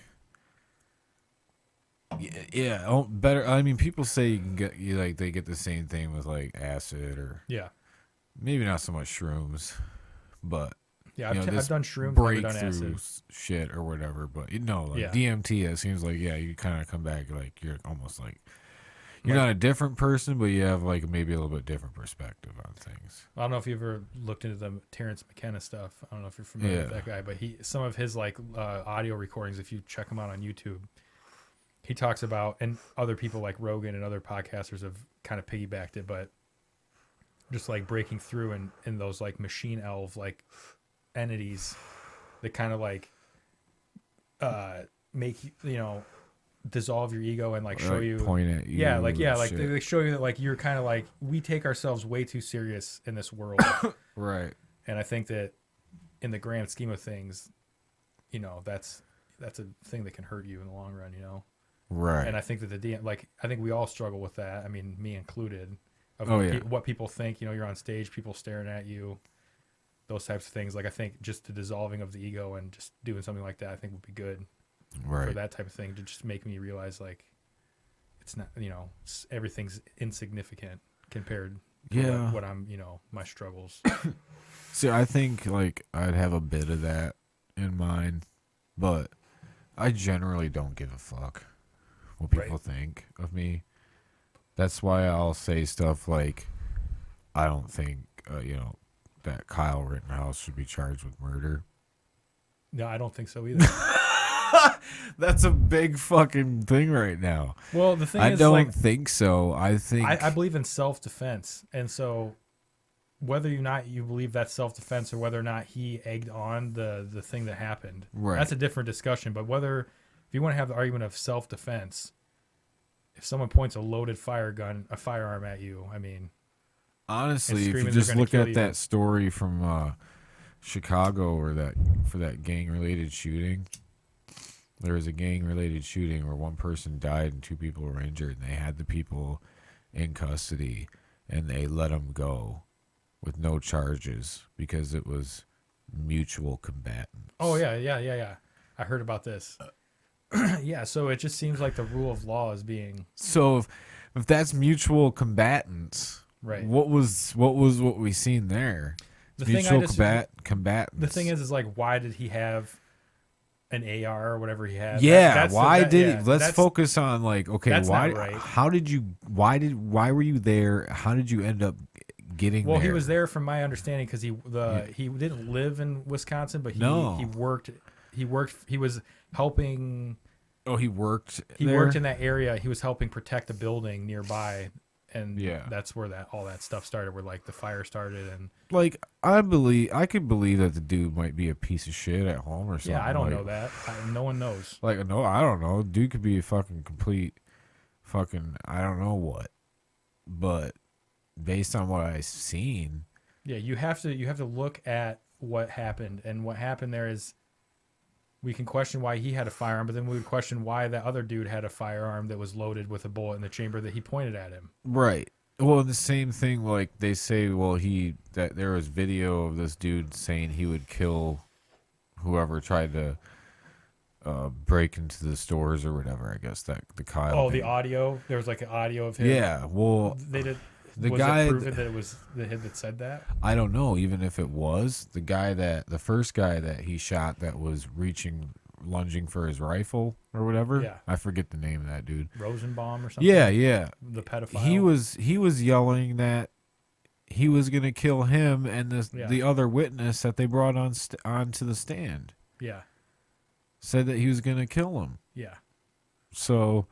Yeah. Better. I mean, people say you can get they get the same thing with like acid or Yeah. maybe not so much shrooms, but Yeah, You know, this I've done shrooms, never done breakthrough acid. shit or whatever. But like Yeah. DMT, it seems like you kind of come back like you're almost like you're Like- not a different person, but you have like maybe a little bit different perspective on things. I don't know if you ever looked into the Terrence McKenna stuff. I don't know if you're familiar with that guy, but some of his like audio recordings, if you check them out on YouTube, he talks about, and other people like Rogan and other podcasters have kind of piggybacked it, but just like breaking through in those like machine elf like entities that kind of like make dissolve your ego and like show Like, you point at you. like shit. they show you that like you're kind of like we take ourselves way too serious in this world. Right. And I think that in the grand scheme of things, that's a thing that can hurt you in the long run, Right. And I think that I think we all struggle with that. I mean, me included. Of what people think, you're on stage, people staring at you, those types of things. Like I think just the dissolving of the ego and just doing something like that, I think would be good for Right. that type of thing to just make me realize like it's not, everything's insignificant compared to what I'm, my struggles. See, I think like I'd have a bit of that in mind, but I generally don't give a fuck what people think of me. That's why I'll say stuff like, I don't think, that Kyle Rittenhouse should be charged with murder. No, I don't think so either. That's a big fucking thing right now. Well, the thing I is, don't like, think so. I think I believe in self-defense, and so whether or not you believe that's self-defense or whether or not he egged on the thing that happened, that's a different discussion. But if you want to have the argument of self-defense, if someone points a loaded firearm at you, I mean, honestly, if you screaming just they're gonna look kill at you. that story from Chicago or for that gang-related shooting, there was a gang-related shooting where one person died and 2 people were injured, and they had the people in custody, and they let them go with no charges because it was mutual combatants. oh yeah. I heard about this. Yeah, so it just seems like the rule of law is being So if that's mutual combatants, right. what we seen there? The thing Mutual I combatants. The thing is like, why did he have an AR or whatever he had? Yeah, Let's let's focus on like, okay, that's why? not right. Why were you there? How did you end up getting Well, there? he was there from my understanding because he didn't live in Wisconsin, but he worked. He was helping Oh, he worked. He there? worked in that area. He was helping protect a building nearby, and Yeah. that's where all that stuff started. Where like the fire started, and Like I could believe that the dude might be a piece of shit at home or something. yeah, I don't like, know that. No one knows. Like no, I don't know. Dude could be a fucking complete, fucking I don't know what, but based on what I've seen, Yeah, you have to look at what happened, and what happened there is we can question why he had a firearm, but then we would question why that other dude had a firearm that was loaded with a bullet in the chamber that he pointed at him. right? Well, the same thing. Like they say, well, that there was video of this dude saying he would kill whoever tried to break into the stores or whatever. I guess that the Kyle. Oh, thing. the audio. There was like an audio of him. Yeah. Well, They did. the Was guy. it proven that it was the hit that said that? I don't know. Even if it was the first guy that he shot that was lunging for his rifle or whatever. Yeah. I forget the name of that dude. Rosenbaum or something. Yeah, yeah. The pedophile. He was yelling that he was gonna kill him and the other witness that they brought onto the stand Yeah. said that he was gonna kill him. Yeah. So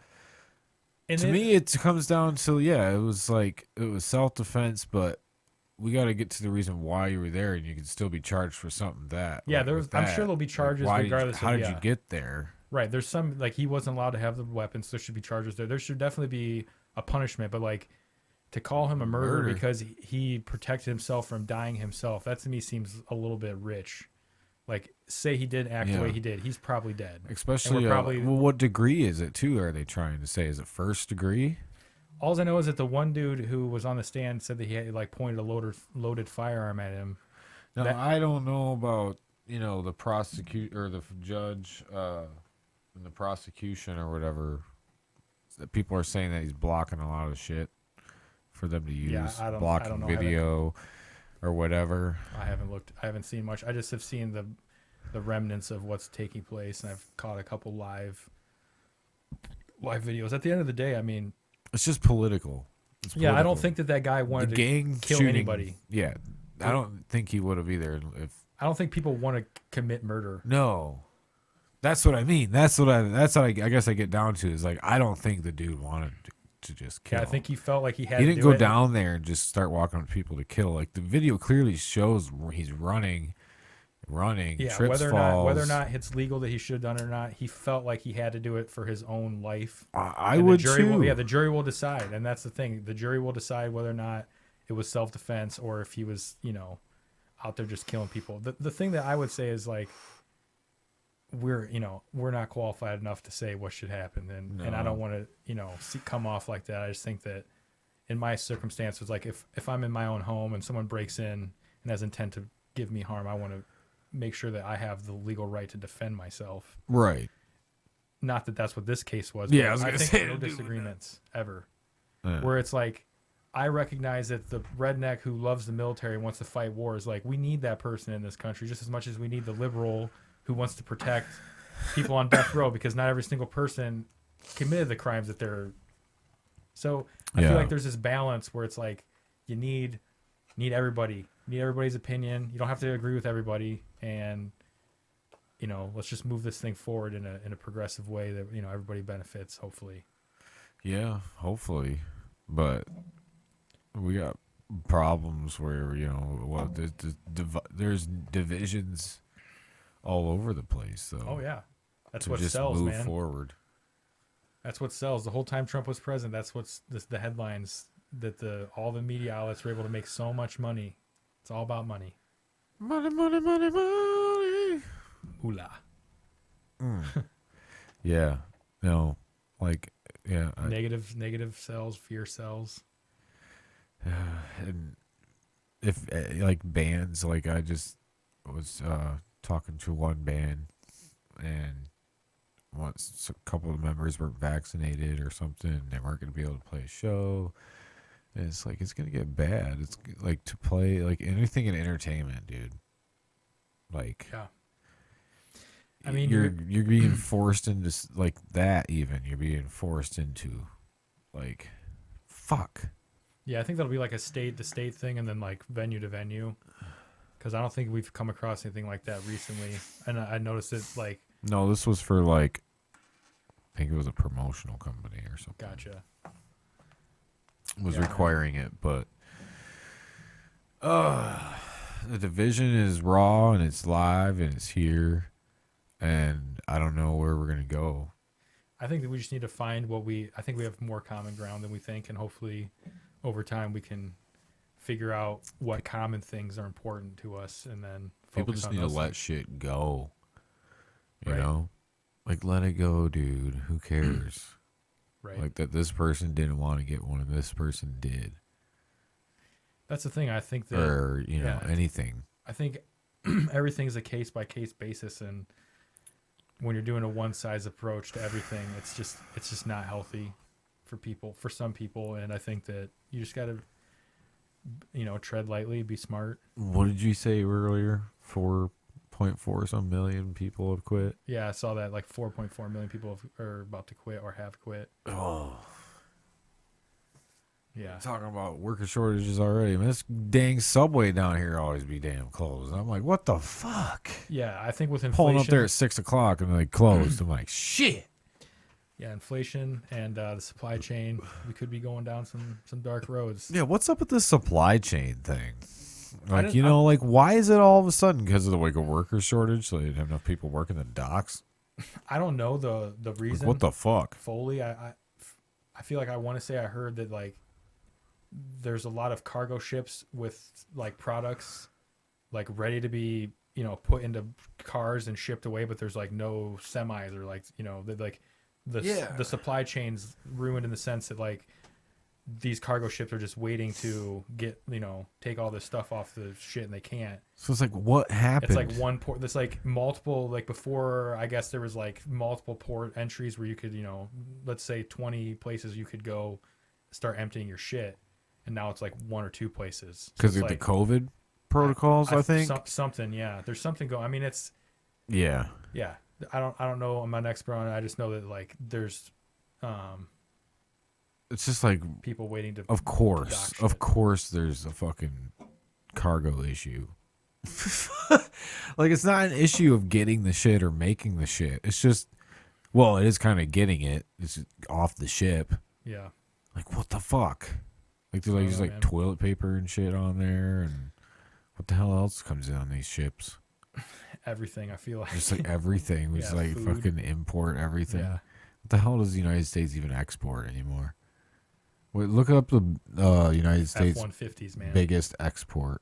And to then, me, it comes down to it was self defense, but we got to get to the reason why you were there, and you can still be charged for something that. yeah, with I'm that. sure there'll be charges Like, regardless. How did of, you get there? Right. There's some like he wasn't allowed to have the weapons. So there should be charges there. There should definitely be a punishment, but like to call him a murderer Murder. because he protected himself from dying himself, that to me seems a little bit rich. Like say he did act the way he did, he's probably dead. Especially, probably- well, what degree is it too? Are they trying to say is it first degree? All I know is that the one dude who was on the stand said that he had like pointed a loaded firearm at him. No, That- I don't know about the prosecute or the judge and the prosecution or whatever. That people are saying that he's blocking a lot of shit for them to use, Yeah, I don't blocking know. video or whatever. I haven't looked. I haven't seen much. I just have seen the remnants of what's taking place, and I've caught a couple live videos. At the end of the day, I mean, It's just political. It's yeah, I don't political. think that guy the wanted to gang kill shooting, anybody. Yeah, I don't think he would have either. If I don't think people want to commit murder. no, that's what I mean. That's what I guess I get down to is like I don't think the dude wanted to just kill. Yeah, I think he felt like he had. He to didn't do go it. down there and just start walking up to people to kill. Like the video clearly shows where he's running, Yeah, trips, falls. whether or not it's legal that he should have done it or not, he felt like he had to do it for his own life. I And would the jury too. Will, yeah, the jury will decide, and that's the thing. The jury will decide whether or not it was self-defense or if he was, out there just killing people. The thing that I would say is like we're not qualified enough to say what should happen, and I don't want to come off like that. I just think that in my circumstances, like if I'm in my own home and someone breaks in and has intent to give me harm, I want to make sure that I have the legal right to defend myself. Right. Not that that's what this case was. Yeah, but I was I gonna think say, no dude, with disagreements ever. Yeah. Where it's like, I recognize that the redneck who loves the military and wants to fight wars, like we need that person in this country just as much as we need the liberal who wants to protect people on death row, because not every single person committed the crimes that they're. So I feel like there's this balance where it's like you need everybody, everybody's opinion. You don't have to agree with everybody, and let's just move this thing forward in a progressive way that everybody benefits. Hopefully. Yeah, hopefully, but we got problems where there's divisions all over the place. So Oh yeah, that's to what just sells, move man. forward. That's what sells. The whole time Trump was president, that's what's the headlines that all the media outlets were able to make so much money. It's all about money. Money, money, money, money. Hula. Yeah, no, like Negative sells, fear sells. and if like bands, like I just was talking to one band, and once a couple of members weren't vaccinated or something, they weren't going to be able to play a show. And it's like it's going to get bad. It's like to play like anything in entertainment, dude. Like Yeah. I mean, you're being forced into like that. Even you're being forced into like fuck. Yeah, I think that'll be like a state to state thing, and then like venue to venue. Because I don't think we've come across anything like that recently, and I noticed it like. No, this was for like think it was a promotional company or something. Gotcha. Was Yeah, requiring it, but the division is raw and it's live and it's here, and I don't know where we're gonna go. I think that we just need to find I think we have more common ground than we think, and hopefully over time we can figure out what common things are important to us, and then People focus just on need to those let things. shit go. You Right. know, like let it go, dude. Who cares? Right. Like that this person didn't want to get one and this person did, That's the thing. I think that or you know yeah, anything. I think everything's a case by case basis, and when you're doing a one size approach to everything, it's just not healthy for some people, and I think that you just got to tread lightly, be smart. What did you say earlier? 4.4 some million people have quit. Yeah, I saw that like 4.4 million people are about to quit or have quit. Oh, Yeah. talking about worker shortages already. Man, this dang subway down here always be damn closed. I'm like, what the fuck? Yeah, I think with inflation, Pulling up there at 6:00 and they closed. I'm like, shit. yeah, inflation and the supply chain, we could be going down some dark roads. Yeah, what's up with this supply chain thing? Like, didn't- you know, like why is it all of a sudden because of the like a worker shortage? So they didn't have enough people working the docks. I don't know the Like, reason. what the fuck? Fully, I feel like I want to say I heard that like there's a lot of cargo ships with like products like ready to be put into cars and shipped away, but there's like no semis or like like the supply chain's ruined in the sense that like these cargo ships are just waiting to get take all this stuff off the shit, and they can't. So it's like, what happened? It's like one port. There's like multiple, like before, I guess there was like multiple port entries where you could, let's say 20 places you could go start emptying your shit. And now it's like one or two places. Because So of it's the COVID protocols, I think. something, yeah. There's something going. I mean, it's Yeah. yeah. I don't know. I'm not an expert on it. I just know that like there's It's just like, people waiting to. of course, dock of shit. course, there's a fucking cargo issue. Like, it's not an issue of getting the shit or making the shit. It's just, well, it is kind of getting it. It's off the ship. Yeah. Like, what the fuck? Like, do I they don't use know, like man. toilet paper and shit on there? And what the hell else comes in on these ships? Everything. I feel like. Just like everything. We just Yeah, like food. fucking import everything. Yeah. What the hell does the United States even export anymore? Wait, look up the United States F-150s, man. biggest export.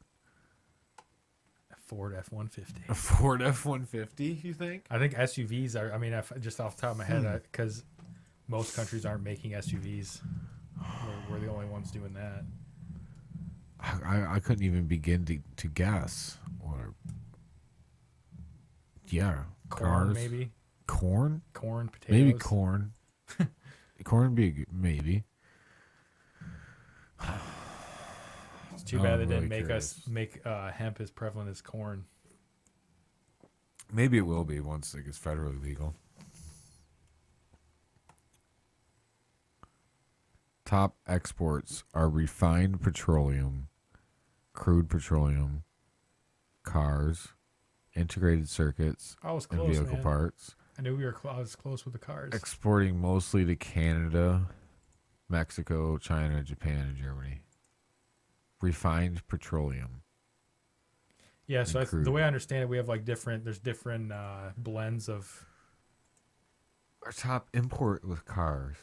Ford F-150. A Ford F-150, you think? I think SUVs are. I mean, just off the top of my head, because most countries aren't making SUVs. We're the only ones doing that. I couldn't even begin to guess. Or yeah, Corn, cars. maybe. Corn? Corn, potatoes. Maybe corn. Corn be a maybe. It's too Oh, bad I'm they didn't really make us curious. make hemp as prevalent as corn. Maybe it will be once it gets federally legal. Top exports are refined petroleum, crude petroleum, cars, integrated circuits, I was and close, vehicle man. parts. I knew I was close with the cars. Exporting mostly to Canada, Mexico, China, Japan, and Germany. Refined petroleum. Yeah, so and the crude. way I understand it, we have like there's different blends of. Our top import with cars.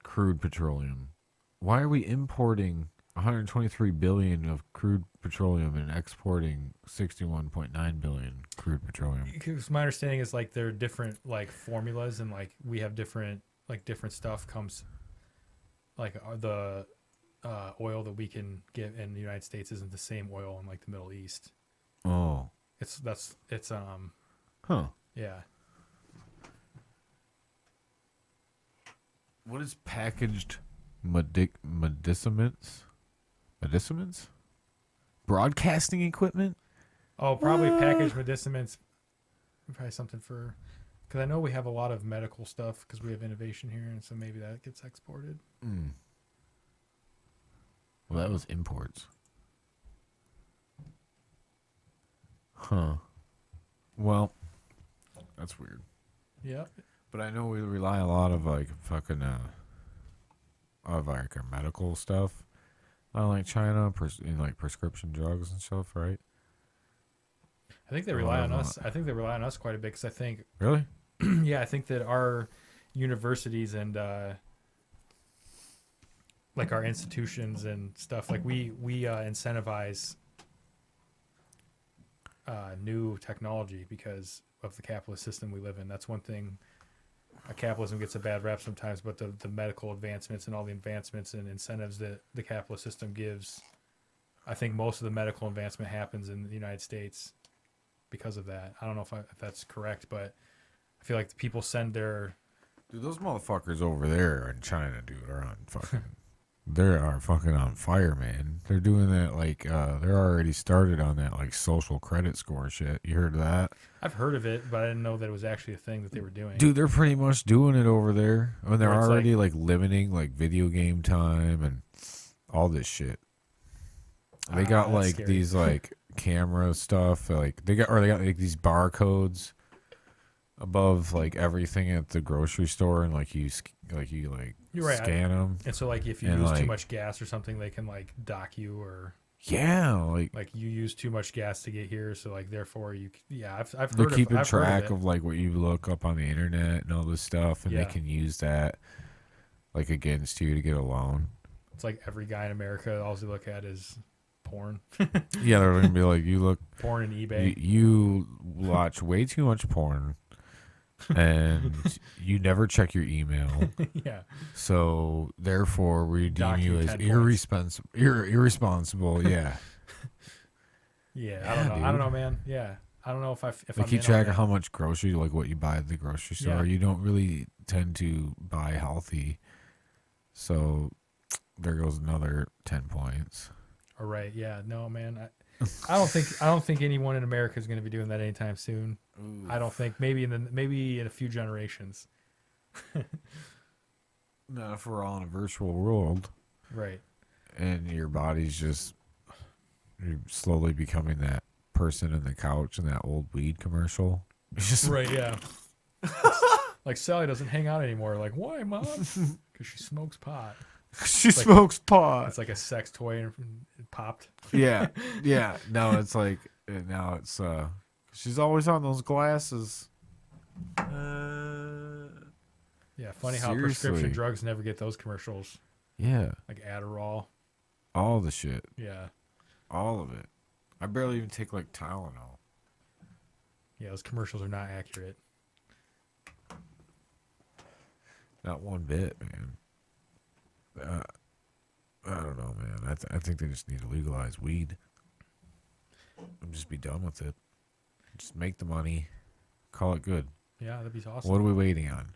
Crude petroleum. Why are we importing 123 billion of crude petroleum and exporting 61.9 billion crude petroleum? Because my understanding is like there are different like formulas, and like we have different stuff comes. Like the oil that we can get in the United States isn't the same oil in like the Middle East. Oh. It's Huh. yeah. What is packaged medicaments? Medicaments? Broadcasting equipment? Oh, probably packaged medicaments. Probably something for, because I know we have a lot of medical stuff because we have innovation here, and so maybe that gets exported. Mm. Well, that was imports. Huh. Well, that's weird. Yeah. But I know we rely a lot of like fucking of like our medical stuff on like China in like prescription drugs and stuff, right? I think they A rely lot on of us. I think they rely on us quite a bit because I think, Really? yeah, I think that our universities and like our institutions and stuff, like we incentivize new technology because of the capitalist system we live in. That's one thing. Capitalism gets a bad rap sometimes, but the medical advancements and all the advancements and incentives that the capitalist system gives, I think most of the medical advancement happens in the United States because of that. I don't know if that's correct, but I feel like the people send their Dude, those motherfuckers over there in China, dude, are on fucking. They are fucking on fire, man. They're doing that like they're already started on that like social credit score shit. You heard of that? I've heard of it, but I didn't know that it was actually a thing that they were doing. Dude, they're pretty much doing it over there. I mean, they're Where it's already like limiting like video game time and all this shit. They got that's like scary. these like camera stuff, like they got like these barcodes above like everything at the grocery store, and like you You're right. scan them. And so, like, if you And, use too like- much gas or something, they can like dock you, or Yeah, like like you use too much gas to get here, so like therefore you. Yeah, I've they're heard keeping I've heard track it. of like what you look up on the internet and all this stuff, and Yeah. they can use that like against you to get a loan. It's like every guy in America, all they look at is porn, Yeah, they're gonna be like, porn and eBay. you watch way too much porn, and you never check your email. Yeah, So therefore, we deem Dock you you as 10 points. irresponsible. Yeah, yeah. Yeah, I don't know. I dude. don't know, man. Yeah, I don't know if they I'm keep in on track that. of how much grocery, like what you buy at the grocery store. Yeah. You don't really tend to buy healthy, so there goes another 10 points. All right. Yeah. No, man. I don't think anyone in America is going to be doing that anytime soon. I don't think. Maybe in a few generations. Not if we're all in a virtual world, Right. and your body's just you're slowly becoming that person in the couch in that old weed commercial. It's just Right. Yeah. Like Sally doesn't hang out anymore. Like, why, Mom? Because she smokes pot. she like- smokes pot. It's like a sex toy and it popped. Yeah, yeah. No, it's like now it's she's always on those glasses. Yeah. Funny how Seriously. prescription drugs never get those commercials. Yeah, Like Adderall. all the shit, Yeah. all of it. I barely even take like Tylenol. Yeah. Those commercials are not accurate. Not one bit, man. I don't know, man. I think they just need to legalize weed. And just be done with it. Just make the money. Call it good. Yeah. That'd be awesome. What are we waiting on?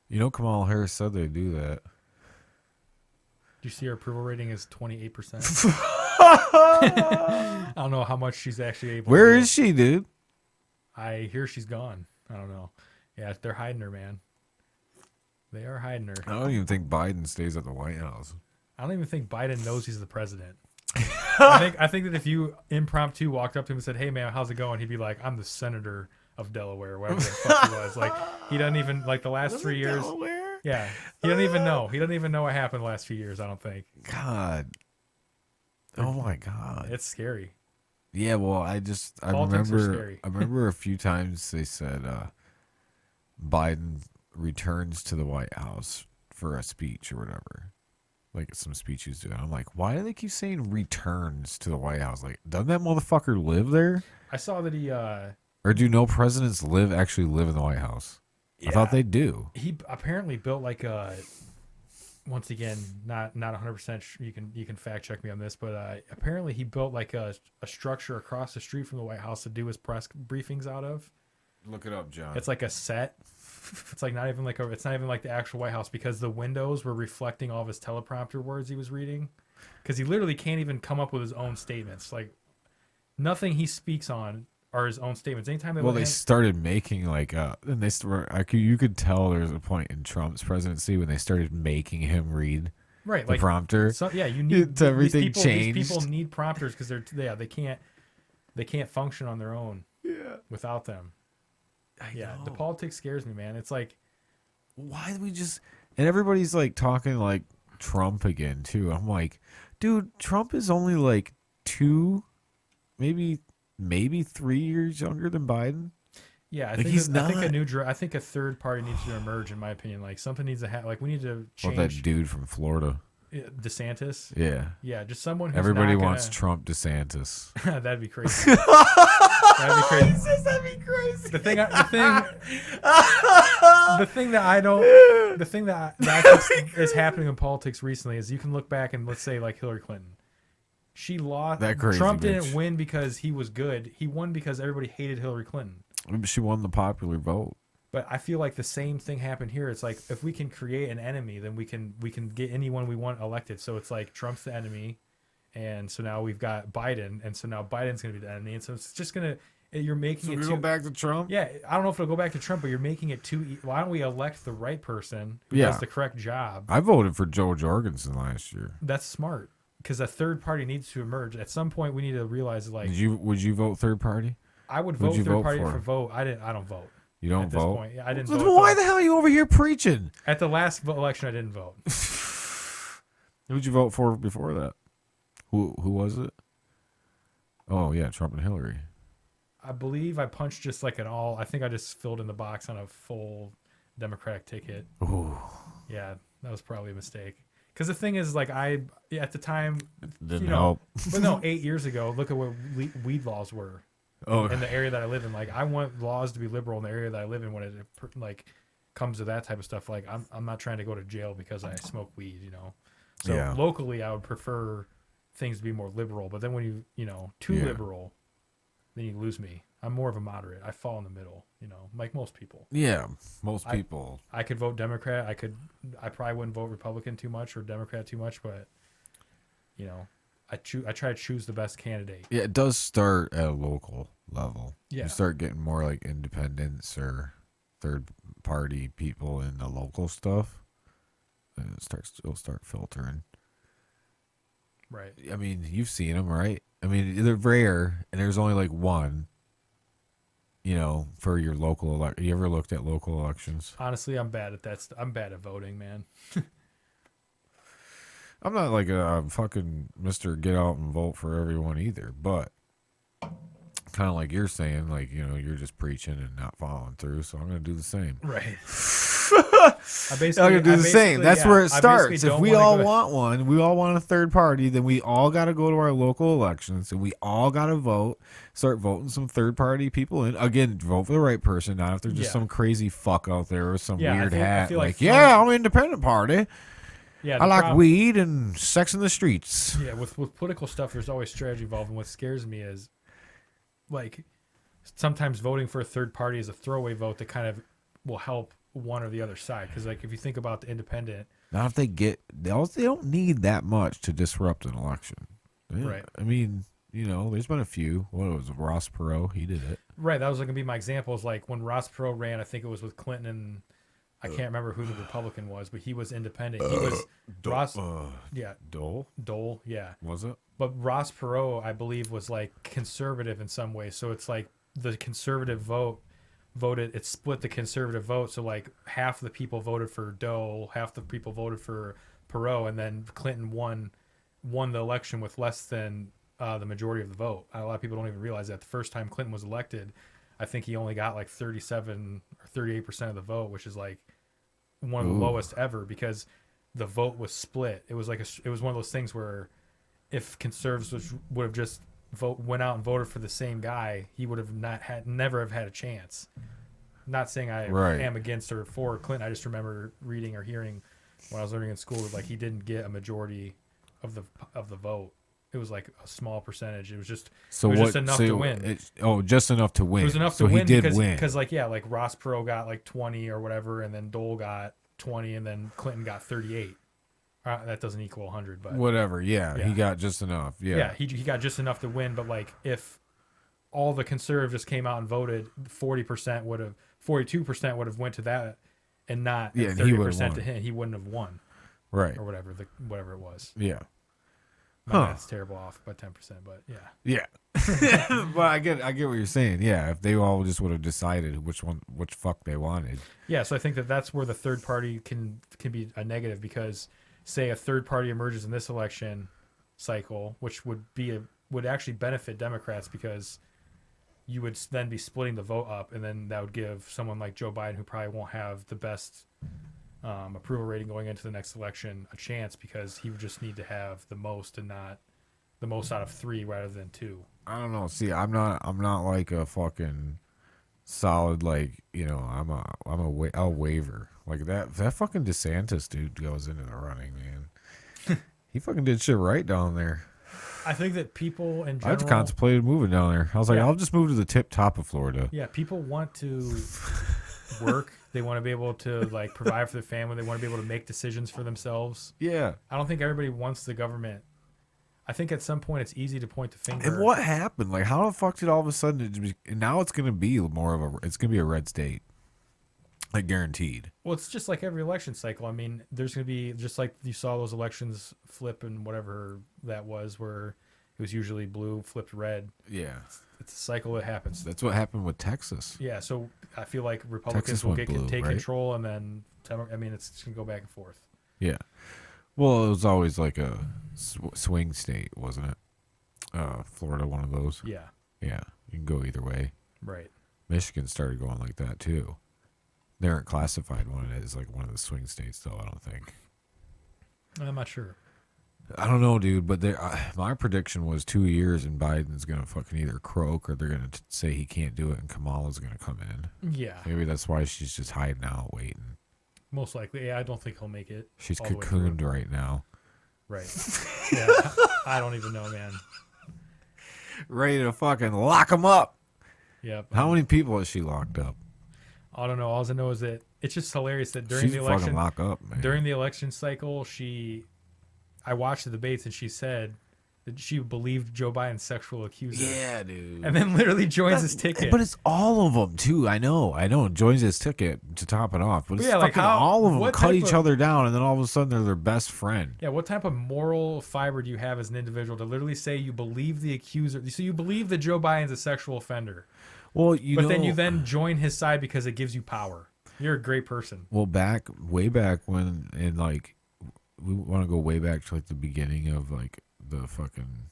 You know, Kamala Harris said they'd do that. Do you see her approval rating is 28%? I don't know how much she's actually able Where to do. is she, dude? I hear she's gone. I don't know. Yeah, they're hiding her, man. They are hiding her. I don't even think Biden stays at the White House. I don't even think Biden knows he's the president. I think that if you impromptu walked up to him and said, "Hey man, how's it going?" he'd be like, "I'm the senator of Delaware," or whatever the fuck he was. Like he doesn't even like the last 3 years. Delaware? Yeah, he doesn't even know. He doesn't even know what happened the last few years. I don't think. God. Oh my God. It's scary. Yeah, well, I Politics are remember scary. I remember a few times they said Biden returns to the White House for a speech or whatever. Like some speech he's doing. I'm like, why do they keep saying returns to the White House? Like, doesn't that motherfucker live there? I saw that he. Or do no presidents actually live in the White House? I thought they do. He apparently built like a. Once again, not 100%. You can fact check me on this, but apparently he built like a structure across the street from the White House to do his press briefings out of. Look it up, John. It's like a set. It's like not even like it's not even like the actual White House because the windows were reflecting all of his teleprompter words he was reading. Because he literally can't even come up with his own statements. Like nothing he speaks on are his own statements. Anytime They started making like and you could tell there was a point in Trump's presidency when they started making him read right the like prompter. so, yeah, you need It's everything these changed. people need prompters because they can't function on their own. Yeah, without them. Yeah, the politics scares me, man. It's like, why do we just? And everybody's like talking like Trump again too. I'm like, dude, Trump is only like 2, maybe 3 years younger than Biden. yeah, I Like, think he's I think not- I think a third party needs to emerge, in my opinion. Like something needs to like we need to Well, that change dude from Florida. DeSantis. Yeah. Yeah, just someone who's Everybody not wants gonna, Trump DeSantis. that'd be crazy. That'd be crazy. That'd be crazy. The thing that I think is happening in politics recently is you can look back and let's say like Hillary Clinton. She lost. That crazy Trump bitch. didn't win because he was good. He won because everybody hated Hillary Clinton. She won the popular vote. But I feel like the same thing happened here. It's like if we can create an enemy, then we can get anyone we want elected. So it's like Trump's the enemy, and so now we've got Biden, and so now Biden's going to be the enemy, and so it's just going to you're making So it we too. go back to Trump. Yeah, I don't know if it'll go back to Trump, but you're making it too. Why don't we elect the right person who Yeah. does the correct job? I voted for Joe Jorgensen last year. That's smart because a third party needs to emerge. At some point, we need to realize like Would you vote third party? I would Who'd vote you third vote party for? for vote. I don't vote. You don't At this vote. point, yeah, I didn't Then vote. why the hell are you over here preaching? At the last election, I didn't vote. Who'd you vote for before that? Who was it? Oh yeah, Trump and Hillary. I believe I punched just like an all. I think I just filled in the box on a full Democratic ticket. Ooh, Yeah, that was probably a mistake. Because the thing is, like at the time, didn't you know, help. but no, 8 years ago, look at what weed laws were. Oh, In the area that I live in, like I want laws to be liberal in the area that I live in when it like comes to that type of stuff. Like I'm not trying to go to jail because I smoke weed, you know. So Yeah. locally, I would prefer things to be more liberal. But then when you know too Yeah. liberal, then you lose me. I'm more of a moderate. I fall in the middle, you know, like most people. yeah. Most people. I could vote Democrat. I probably wouldn't vote Republican too much or Democrat too much, but you know, I try to choose the best candidate. Yeah, it does start at a local level. Yeah. You start getting more like independents or third party people in the local stuff. And it'll start filtering. Right. I mean, you've seen them, right? I mean, they're rare, and there's only like one. You know, for your local elect. You ever looked at local elections? Honestly, I'm bad at that. I'm bad at voting, man. I'm not like a fucking Mr. Get out and vote for everyone either, but kind of like you're saying, like, you know, you're just preaching and not following through, so I'm going to do the same. Right. I'm going to do the same. That's where it starts. If we all want one, we all want a third party, then we all got to go to our local elections and we all got to vote, start voting some third party people in. Again, vote for the right person, not if they're just Yeah. some crazy fuck out there with some Yeah, I weird think- I hat. feel Like, like yeah, I'm an independent party. Yeah, I like weed and sex in the streets. Yeah, with political stuff, there's always strategy involved, and what scares me is, like, sometimes voting for a third party is a throwaway vote that kind of will help one or the other side. Because, like, if you think about the independent, Not if they don't need that much to disrupt an election. Right. I mean, you know, there's been a few. What was it, Ross Perot? He did it. right? That was going to be my example. Is like when Ross Perot ran, I think it was with Clinton and I can't remember who the Republican was, but he was independent. He was Ross. Yeah, Dole? Dole. Yeah. Was it? But Ross Perot, I believe, was like conservative in some ways. So it's like the conservative voted. It split the conservative vote. So like half the people voted for Dole, half the people voted for Perot, and then Clinton won the election with less than the majority of the vote. A lot of people don't even realize that. The first time Clinton was elected, I think he only got like 37 or 38% of the vote, which is like one of the lowest ever because the vote was split. It was like it was one of those things where if conservatives would have just went out and voted for the same guy, he would have never have had a chance. Not saying I am against or for Clinton. I just remember reading or hearing when I was learning in school that like he didn't get a majority of the vote. It was like a small percentage. It was just just enough to win. Just enough to win. It was enough so to win he did because, win. Because like Ross Perot got like 20 or whatever, and then Dole got 20, and then Clinton got 38. That doesn't equal 100, but whatever. Yeah, he got just enough. Yeah, he got just enough to win. But like if all the conservatives just came out and voted, 42% would have went to that, and not 30% to him. He wouldn't have won, right, or whatever it was. Yeah. My math's terrible off by 10%, but yeah. Yeah. But I get what you're saying. Yeah, if they all just would have decided which fuck they wanted. Yeah, so I think that's where the third party can be a negative, because say a third party emerges in this election cycle, which would actually benefit Democrats, because you would then be splitting the vote up, and then that would give someone like Joe Biden, who probably won't have the best approval rating going into the next election, a chance, because he would just need to have the most and not the most out of 3 rather than 2. I don't know. See, I'm not like a fucking solid, like, you know, I'll waver like that fucking DeSantis dude goes into the running, man. He fucking did shit right down there. I think that people in general, I've contemplated moving down there. I was like, Yeah. I'll just move to the tip top of Florida. yeah, people want to work. They want to be able to like provide for their family. They want to be able to make decisions for themselves. Yeah. I don't think everybody wants the government. I think at some point it's easy to point the finger. And what happened? Like, how the fuck did all of a sudden and now it's gonna be it's gonna be a red state, like guaranteed. Well, it's just like every election cycle. I mean, there's going to be, just like you saw those elections flip and whatever that was, where it was usually blue flipped red. Yeah, It's a cycle that happens. that's what happened with Texas. Yeah, so I feel like Republicans Texas will went blue, take right? control, and then I mean, it's going to go back and forth. Yeah. Well, it was always like a swing state, wasn't it? Florida, one of those. Yeah, Yeah, you can go either way. right. Michigan started going like that too. They aren't classified one as like one of the swing states, though. I don't think. I'm not sure. I don't know, dude. But my prediction was 2 years, and Biden's gonna fucking either croak or they're gonna say he can't do it, and Kamala's gonna come in. Yeah, Maybe that's why she's just hiding out, waiting. most likely. Yeah, I don't think he'll make it. She's all the way through. cocooned right now, Right. Yeah, I don't even know, man. ready to fucking lock him up. Yep. How many people has she locked up? I don't know. All I know is that it's just hilarious that during She's the fucking election, lock up, man. during the election cycle, I watched the debates, and she said that she believed Joe Biden's sexual accuser. Yeah, dude. And then literally joins his ticket. But it's all of them too. I know. Joins his ticket to top it off. But it's Yeah, like fucking how- all of them what cut type each of- other down, and then all of a sudden they're their best friend. Yeah, what type of moral fiber do you have as an individual to literally say you believe the accuser? So you believe that Joe Biden's a sexual offender, Well, then you join his side because it gives you power. You're a great person. Well, way back when, and like, we want to go way back to like the beginning of like the fucking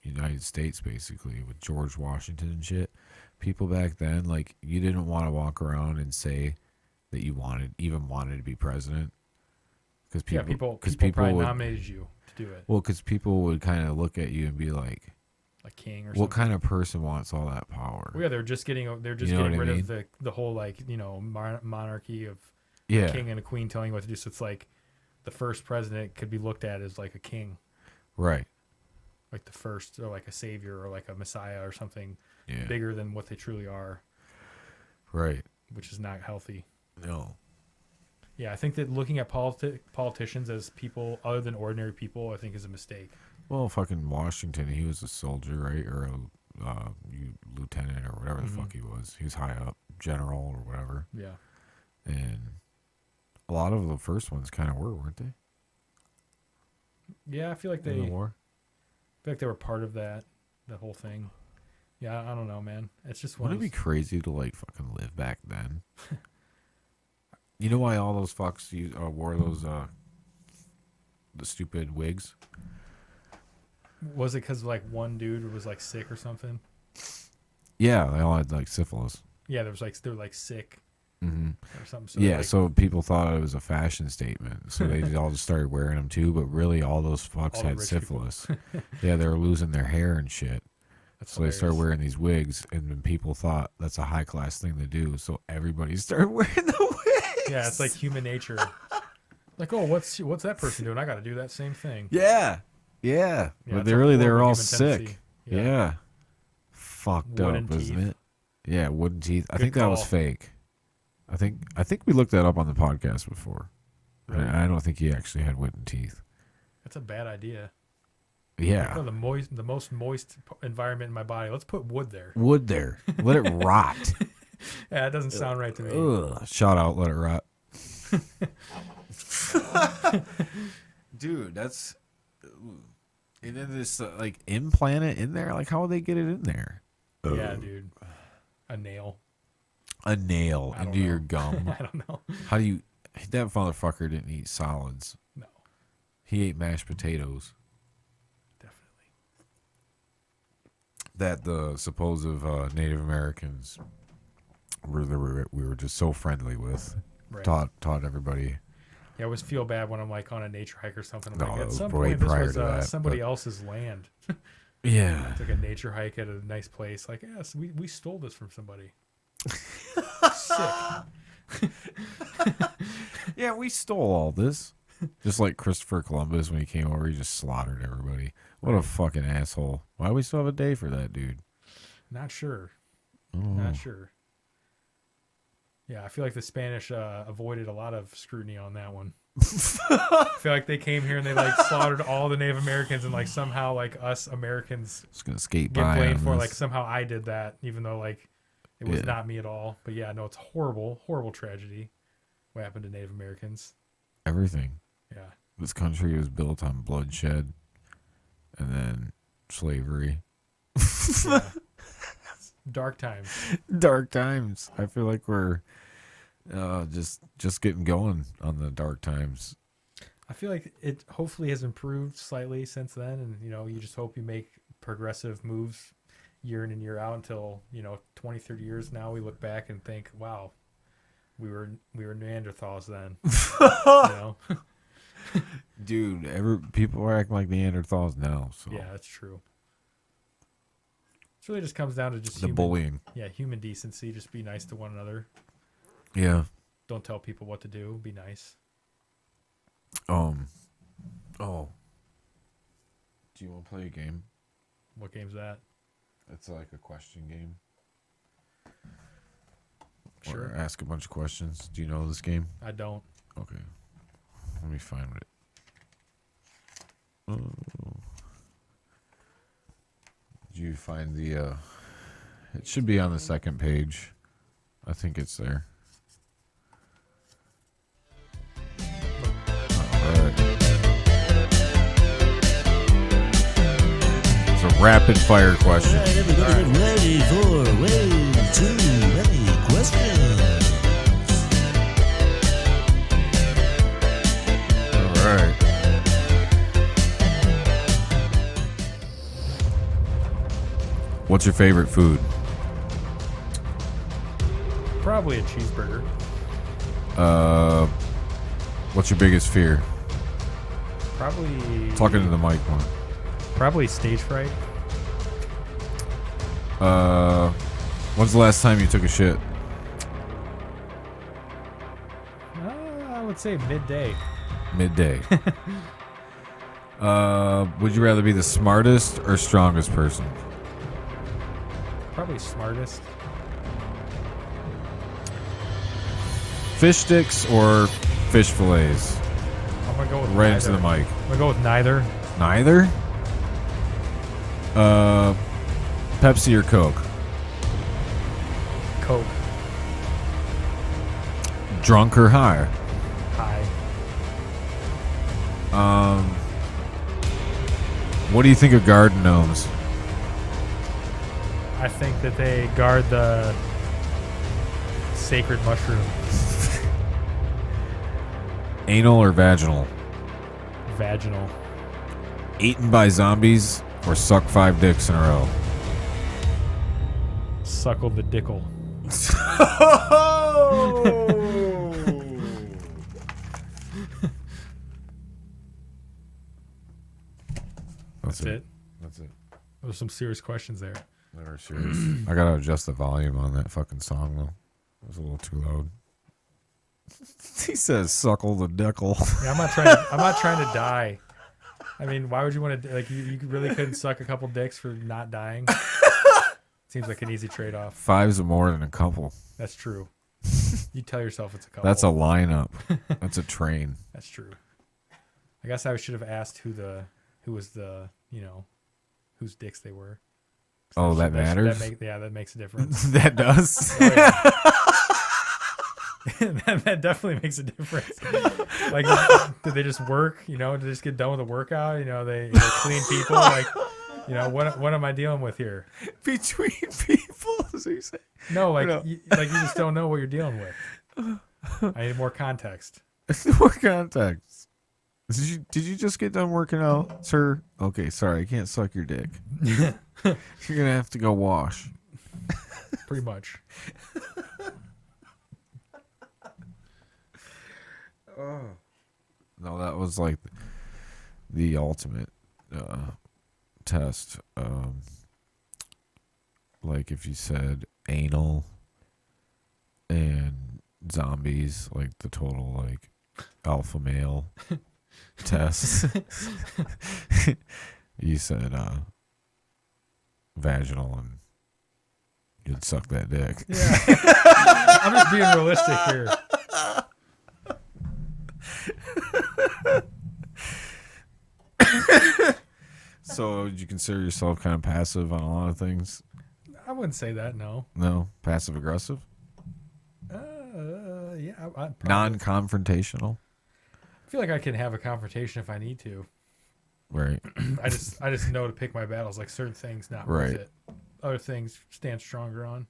United States, basically with George Washington and shit. People back then, like, you didn't want to walk around and say that you wanted to be president, because People would, probably nominated you to do it, well, because people would kind of look at you and be like, like king or what something. kind of person wants all that power? Well, yeah, they're just getting You know rid what I of the whole like monarchy of Yeah, king and a queen telling you what to do. So it's like the first president could be looked at as like a king, right. like the first, or like a savior, or like a messiah or something Yeah, bigger than what they truly are, right. which is not healthy. No, Yeah, I think that looking at politicians as people other than ordinary people, I think, is a mistake. well, fucking Washington, he was a soldier, right, or a lieutenant or whatever the Mhm. fuck he was. He was high up, general or whatever. Yeah. And a lot of the first ones kind of weren't they? Yeah, I feel like In the war. they were part of that whole thing. Yeah, I don't know, man. It's just one. Wouldn't it be crazy to like fucking live back then? You know why all those fucks wore those the stupid wigs? Was it because like one dude was like sick or something? Yeah, they all had like syphilis. Yeah, they were like sick Mm-hmm. or something. So Yeah, like, so people thought it was a fashion statement, so they all just started wearing them too. But really, all those fucks All the had rich syphilis. Yeah, they were losing their hair and shit. that's So they started hilarious. wearing these wigs, and then people thought that's a high class thing to do. So everybody started wearing the wigs. Yeah, it's like human nature. Like, oh, what's that person doing? I got to do that same thing. Yeah. Yeah, But it's they a were horrible all human sick. tendency. Yeah. Fucked Wooden up, isn't teeth. it? Yeah, wooden teeth. I Good think that was call. fake. I think we looked that up on the podcast before. Really? I don't think he actually had wooden teeth. That's a bad idea. Yeah. Like, the most moist environment in my body. Let's put wood there. Wood there. Let it rot. Yeah, it doesn't sound right to me. Ugh. Shout out, let it rot. Dude, that's. And then this like implant it in there. Like, how would they get it in there? Yeah, dude. A nail. A nail I don't into your know. gum. I don't know. How do you? That motherfucker didn't eat solids. No, He ate mashed potatoes. definitely. That the supposed Native Americans we were just so friendly with. Right. Taught everybody. Yeah, I always feel bad when I'm like on a nature hike or something. I'm No, like, it at was some way point, this prior was to that, somebody but- else's land. Yeah. It's like a nature hike at a nice place. Like, yes, we stole this from somebody. Sick. Yeah, we stole all this. Just like Christopher Columbus when he came over, he just slaughtered everybody. What a fucking asshole. Why do we still have a day for that, dude? Not sure. Oh. Not sure. Yeah, I feel like the Spanish avoided a lot of scrutiny on that one. I feel like they came here and they like slaughtered all the Native Americans, and like somehow like us Americans Just gonna skate get by blamed on for this. like somehow I did that, even though like it was Yeah. not me at all. But yeah, no, it's horrible, horrible tragedy what happened to Native Americans. Everything. Yeah, This country was built on bloodshed and then slavery. yeah. Dark times. Dark times. I feel like we're just getting going on the dark times. I feel like it hopefully has improved slightly since then, and you just hope you make progressive moves year in and year out until 20, 30 years now we look back and think, wow, we were Neanderthals then. Dude, people are acting like Neanderthals now. So Yeah, that's true. It really just comes down to just the bullying. Yeah, human decency. Just be nice to one another. Yeah. Don't tell people what to do. Be nice. Oh. Do you want to play a game? What game's that? It's like a question game. Sure. Or ask a bunch of questions. Do you know this game? I don't. Okay. Let me find it. Oh. Did you find the it should be on the second page. I think it's there. Alright. It's a rapid fire question. Alright, everybody get ready for way too many questions. Alright. What's your favorite food? Probably a cheeseburger. What's your biggest fear? Probably. Talking to the mic one. Probably stage fright. When's the last time you took a shit? I would say midday. Midday. Would you rather be the smartest or strongest person? Probably smartest. Fish sticks or fish fillets? I'm gonna go with Right neither. into the mic. I'm gonna go with neither. Neither? Pepsi or Coke? Coke. Drunk or high? High. What do you think of garden gnomes? I think that they guard the sacred mushroom. Anal or vaginal? Vaginal. Eaten by zombies or suck 5 dicks in a row? Suckle the dickle. That's That's it. That's it. Those are some serious questions there. They are serious. I gotta adjust the volume on that fucking song though. It was a little too loud. He says suckle the dickle. Yeah, I'm not trying to die. I mean, why would you want to? Like, you really couldn't suck a couple dicks for not dying. Seems like an easy trade-off. 5's more than a couple. That's true. You tell yourself it's a couple. That's a lineup. That's a train. That's true. I guess I should have asked who was the whose dicks they were. Oh, that matters? That makes a difference. That does? Oh, yeah. that definitely makes a difference. Like, did they just work? You know, did they just get done with a workout? You know, they clean people. Like, you know, what am I dealing with here? Between people, as you say. No, like, No. you just don't know what you're dealing with. I need more context. More context. Did you just get done working out, sir? Okay, sorry, I can't suck your dick. You're gonna have to go wash. Pretty much. No, that was like the ultimate test. Like if you said anal and zombies, like the total like alpha male test. You said vaginal and you'd suck that dick. Yeah. I'm just being realistic here. So would you consider yourself kind of passive on a lot of things? I wouldn't say that, no. No, passive aggressive, Yeah, I probably- non-confrontational. I feel like I can have a confrontation if I need to. Right. I just know to pick my battles. Like certain things, not worth Right. it. Other things, stand stronger on.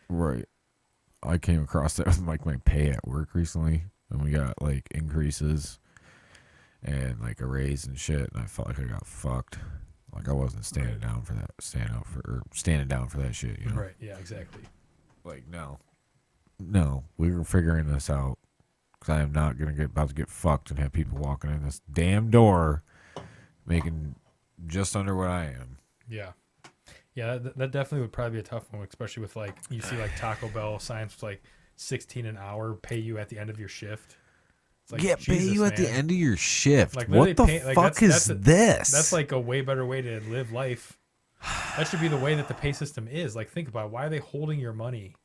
Right. I came across that with like my pay at work recently, and we got like increases and like a raise and shit, and I felt like I got fucked. Like I wasn't standing down for that, standing down for that shit, you know? Right. Yeah. Exactly. Like no, we were figuring this out because I am not gonna about to get fucked and have people walking in this damn door making just under what I am. Yeah. Yeah. That definitely would probably be a tough one, especially with like you see like Taco Bell signs with like 16 an hour, pay you at the end of your shift. It's like, Yeah, pay Jesus, you at the man. end of your shift. Like, What the literally pay- like, fuck is this? That's like a way better way to live life. That should be the way that the pay system is. Like, think about it. Why are they holding your money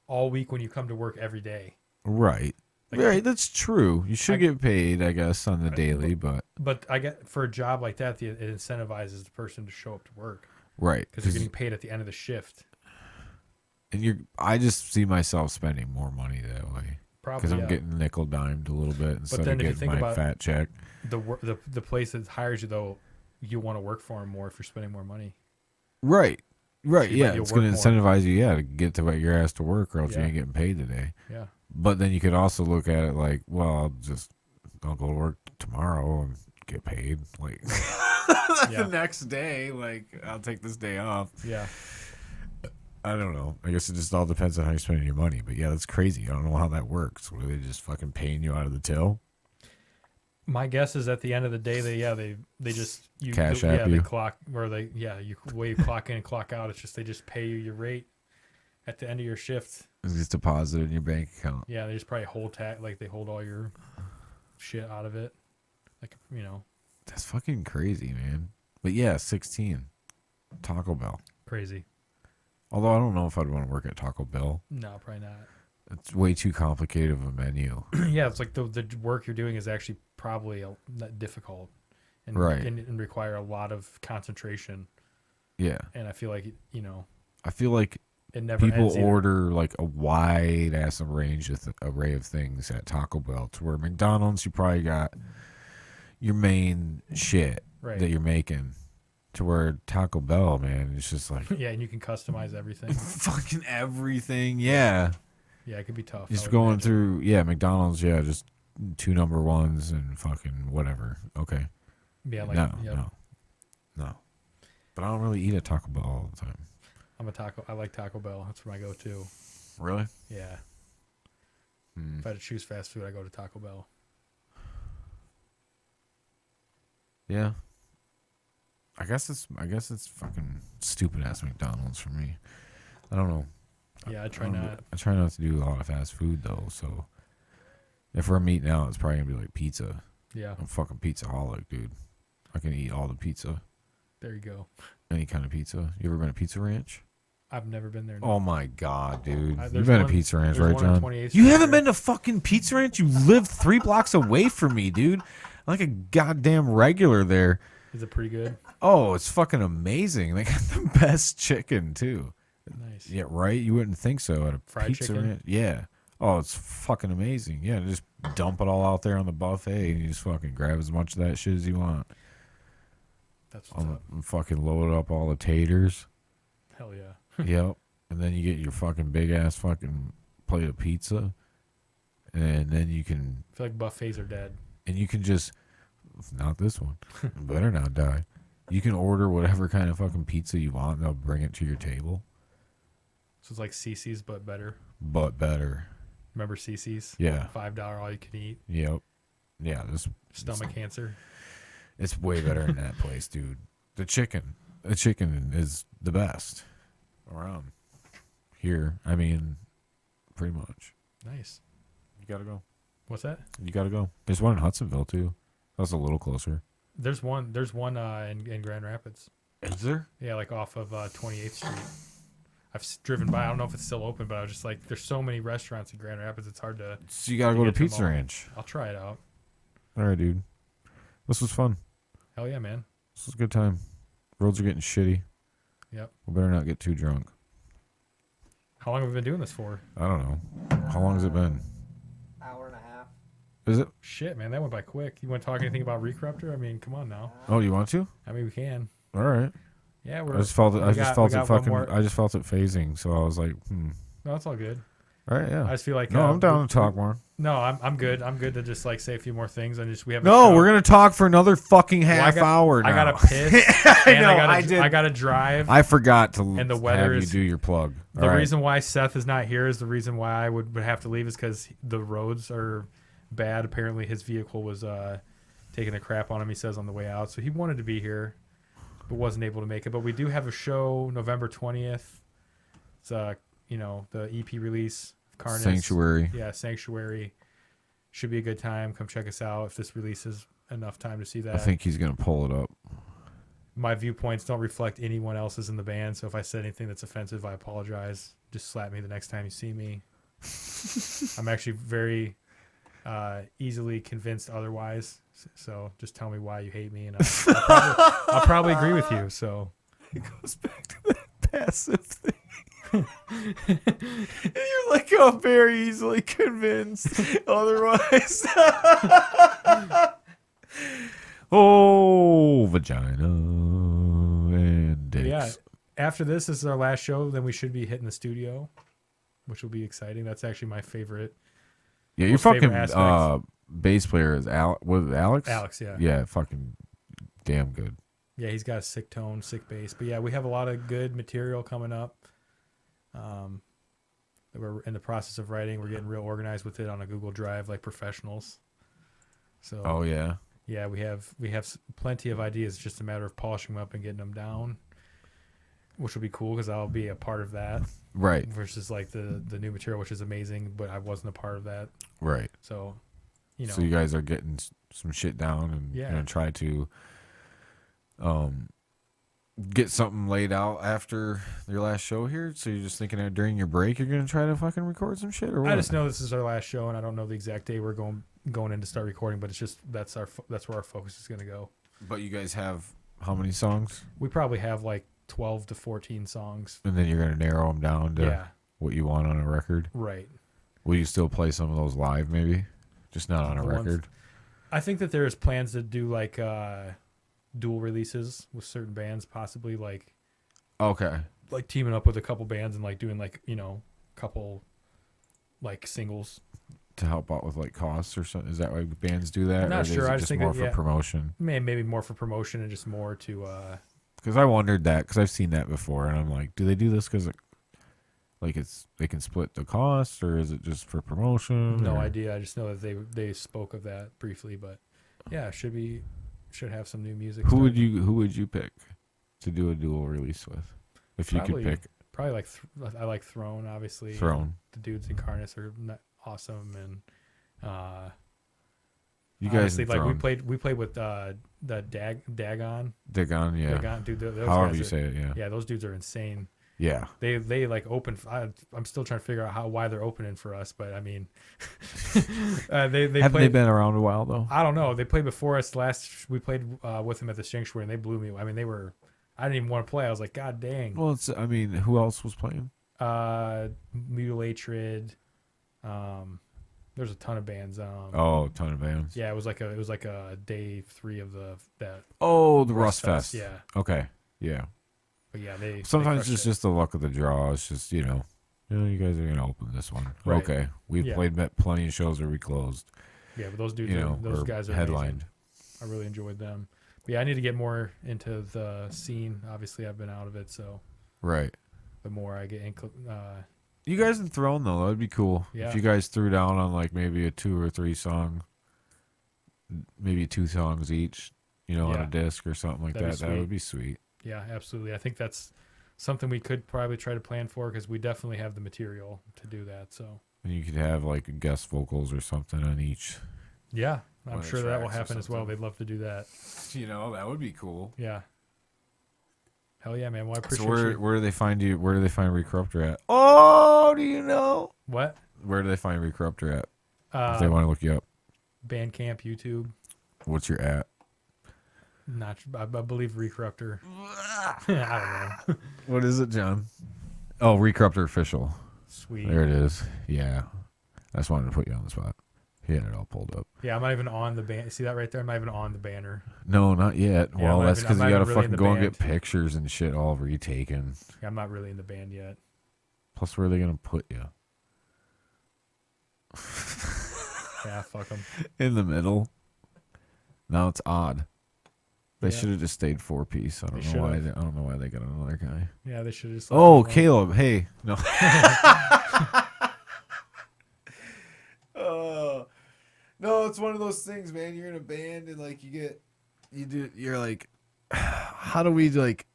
all week when you come to work every day? Right. Like, Right, that's true. You should get paid, I guess, on the daily, but But I get for a job like that, it incentivizes the person to show up to work right. because you're getting paid at the end of the shift. And I just see myself spending more money that way because Probably I'm yeah. getting nickel dimed a little bit instead then of if you getting think my about- fat check. the place that hires you though, you want to work for them more if you're spending more money. Right. Right. So Yeah, you'll it's going to work more. incentivize you, to get your ass to work, or else you Yeah. ain't getting paid today. Yeah. But then you could also look at it like, well, I'll go to work tomorrow and get paid. Like Yeah. the next day, like I'll take this day off. Yeah. I don't know. I guess it just all depends on how you're spending your money. But yeah, that's crazy. I don't know how that works. Were they just fucking paying you out of the till? My guess is at the end of the day, they just Cash yeah, app they you? clock or you way you clock in and clock out. It's just they just pay you your rate at the end of your shift. It's just deposited in your bank account. Yeah, they just probably hold they hold all your shit out of it. Like, you know, That's fucking crazy, man. But yeah, 16. Taco Bell. crazy. Although I don't know if I'd want to work at Taco Bell. No, probably not. It's way too complicated of a menu. Yeah, it's like the work you're doing is actually probably not difficult and, Right. and require a lot of concentration. Yeah. And I feel like, you know, I feel like it never people ends either. order like a wide ass array of things at Taco Bell, to where McDonald's, you probably got your main shit Right. that you're making, to where Taco Bell, man, it's just like Yeah, and you can customize everything. fucking everything. Yeah. Yeah, it could be tough. I Just would going imagine. through, McDonald's, just 2 number 1s and fucking whatever. Okay. Yeah, like No. But I don't really eat at Taco Bell all the time. I like Taco Bell. That's where I go to. Really? Yeah. Hmm. If I had to choose fast food, I go to Taco Bell. Yeah. I guess it's fucking stupid ass McDonald's for me. I don't know. Yeah, I try don't- not. I try not to do a lot of fast food though, so if we're meeting out, it's probably gonna be like pizza. Yeah, I'm a fucking pizza-holic, dude. I can eat all the pizza. there you go. Any kind of pizza. You ever been to Pizza Ranch? I've never been there. Oh my god, dude. There's You've been to one- Pizza Ranch, there's right, one on John? 28th You Street haven't here. been to fucking Pizza Ranch? You live 3 blocks away from me, dude. I'm like a goddamn regular there. Is it pretty good? Oh, it's fucking amazing. They got the best chicken too. Nice. Yeah, right? You wouldn't think so at a Fried Pizza chicken? Ranch. Yeah. Oh, it's fucking amazing. Yeah, just dump it all out there on the buffet and you just fucking grab as much of that shit as you want. That's what's up. Fucking load up all the taters. Hell yeah. Yep. And then you get your fucking big ass fucking plate of pizza. And then you can I feel like buffets are dead. and you can just not this one. Better not die. You can order whatever kind of fucking pizza you want and they'll bring it to your table. So it's like CC's but better. But better. Remember CC's? Yeah. $5 all you can eat. Yep. Yeah, Stomach cancer. it's way better in that place, dude. The chicken is the best around here. I mean, pretty much. Nice. You gotta go. What's that? You gotta go. There's one in Hudsonville too. That's a little closer. There's one in Grand Rapids. Is there? Yeah, like off of 28th Street. I've driven by. I don't know if it's still open, but I was just like, there's so many restaurants in Grand Rapids. It's hard to. So you gotta go to get to them Pizza all. Ranch. I'll try it out. All right, dude. This was fun. Hell yeah, man. This was a good time. Roads are getting shitty. Yep. We better not get too drunk. How long have we been doing this for? I don't know. How long has it been? Hour and a half. Is it? Shit, man, that went by quick. You want to talk anything about Recorruptor? I mean, come on now. Oh, you want to? I mean, we can. All right. Yeah, I just felt it. I just felt it one fucking. more- I just felt it phasing. So I was like, No, it's all good. All right, yeah. I just feel like No, I'm down to talk more. No, I'm good. I'm good to just like say a few more things and just we have. a No, show. we're gonna talk for another fucking half hour now. I gotta piss. I and know. I gotta drive. I forgot to And the weather have you is- do your plug. The All right. reason why Seth is not here is the reason why I would have to leave is because the roads are bad. Apparently, his vehicle was taking a crap on him. He says on the way out, so he wanted to be here, but wasn't able to make it. But we do have a show November 20th. It's the EP release of Carnage. Sanctuary. Yeah, Sanctuary. Should be a good time. Come check us out if this releases enough time to see that. I think he's gonna pull it up. My viewpoints don't reflect anyone else's in the band, so if I said anything that's offensive, I apologize. Just slap me the next time you see me. I'm actually very easily convinced otherwise, so just tell me why you hate me, and I'll probably agree with you. So It goes back to that passive thing. And you're like, oh, very easily convinced. Otherwise, oh, vagina and dicks. yeah, after this is our last show. Then we should be hitting the studio, which will be exciting. That's actually my favorite. Yeah, your Most favorite fucking aspects. bass player is Alex. Alex, yeah. Yeah, fucking damn good. Yeah, he's got a sick tone, sick bass. But yeah, we have a lot of good material coming up. That we're in the process of writing. We're getting real organized with it on a Google Drive like professionals. So Oh yeah, yeah, we have plenty of ideas. It's just a matter of polishing them up and getting them down, which will be cool because I'll be a part of that. right, Versus like the new material, which is amazing, but I wasn't a part of that. right. So, you know, So you guys are getting some shit down and Yeah. gonna try to get something laid out after your last show here. So you're just thinking that during your break you're gonna try to fucking record some shit, or what? I just know this is our last show, and I don't know the exact day we're going in to start recording, but it's just that's where our focus is going to go. But you guys have how many songs? We probably have like 12 to 14 songs. And then you're gonna narrow them down to Yeah, what you want on a record. right. Will you still play some of those live, maybe? Just not on a The ones- record. I think that there's plans to do like dual releases with certain bands, possibly like Okay. teaming up with a couple bands and like doing like couple like singles. To help out with like costs or something. Is that why bands do that? I'm not or is sure. it I just just think more that- for yeah. promotion. Maybe more for promotion and just more to Because I wondered that because I've seen that before, and I'm like, do they do this because they can split the costs, or is it just for promotion? no or- idea. I just know that they spoke of that briefly, but yeah, should have some new music. Who would starting. you pick to do a dual release with? If you Probably- could pick Probably like I like Throne, obviously. Throne. The dudes in Carnus are awesome, and You guys honestly, in like Throne. we played with the Dagon. Dagon, yeah. Dagon, dude. Those However guys you are- say it, yeah. Yeah, those dudes are insane. Yeah. They like open. I'm still trying to figure out why they're opening for us, but I mean, they Haven't played. they been around a while though? I don't know. They played before us last. We played with them at the Sanctuary, and they blew me. I mean, they were. I didn't even want to play. I was like, God dang. Well, I mean, who else was playing? Mutilatrid, There's a ton of bands. Oh, ton of bands. Yeah, it was like a day 3 of that. Oh, the Rust Fest. Yeah, Okay. Yeah. but yeah, they Sometimes crushed it's it. just the luck of the draw. It's just, you guys are gonna open this one. Right. Okay. We've Yeah. played plenty of shows where we closed. Yeah, but those dudes, Or guys are headlined. amazing. I really enjoyed them. But yeah, I need to get more into the scene. Obviously, I've been out of it, so Right. the more I get You guys in Throne though, that'd be cool. Yeah. If you guys threw down on like maybe a 2 or 3 song, maybe 2 songs each, on Yeah. a disc or something like That'd be that. That would be sweet. yeah, absolutely. I think that's something we could probably try to plan for because we definitely have the material to do that. So And you could have like guest vocals or something on each. yeah, One I'm of the sure that will tracks or happen as well. something. They'd love to do that. That would be cool. Yeah. Hell yeah, man. Well, I So appreciate you. where do they find you? Where do they find Recorruptor at? Oh, do you know? What? Where do they find Recorruptor at? If they want to look you up, Bandcamp, YouTube. what's your at? I believe Recorruptor. I don't know. What is it, John? Oh, Recorruptor Official. Sweet. There it is. Yeah. I just wanted to put you on the spot. He had it all pulled up. Yeah, I'm not even on the band. See that right there? I'm not even on the banner. No, not yet. Yeah, Well, I'm that's not because even- you I'm got to not really in fucking the go and get band. pictures and shit all retaken. Yeah, I'm not really in the band yet. Plus, where are they going to put you? Yeah, fuck them. In the middle. Now it's odd. They Yeah. should have just stayed 4-piece. I don't They know why. should've. I don't know why they got another guy. Yeah, they should just. Oh, Caleb. Hey. No. No, it's one of those things, man. You're in a band and like you're like, how do we like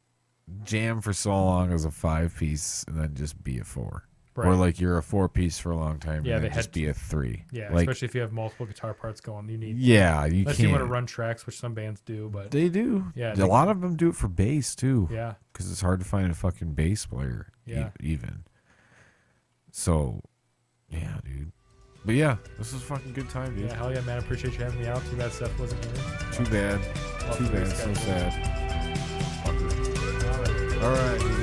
jam for so long as a 5-piece and then just be a 4? Right. Or like you're a 4-piece for a long time Yeah, and they then just had be a 3. Yeah, like, especially if you have multiple guitar parts going. You need. yeah, you Unless can't. you want to run tracks, which some bands do, but They do. Yeah, a they- lot of them do it for bass too. yeah, Because it's hard to find a fucking bass player. Yeah. Even. So, yeah, dude. But yeah, this was a fucking good time, dude. yeah, hell yeah, man! I appreciate you having me out. Too bad Seth wasn't here. Too bad. Love Too to bad. So reschedule. sad. All right. All right, dude.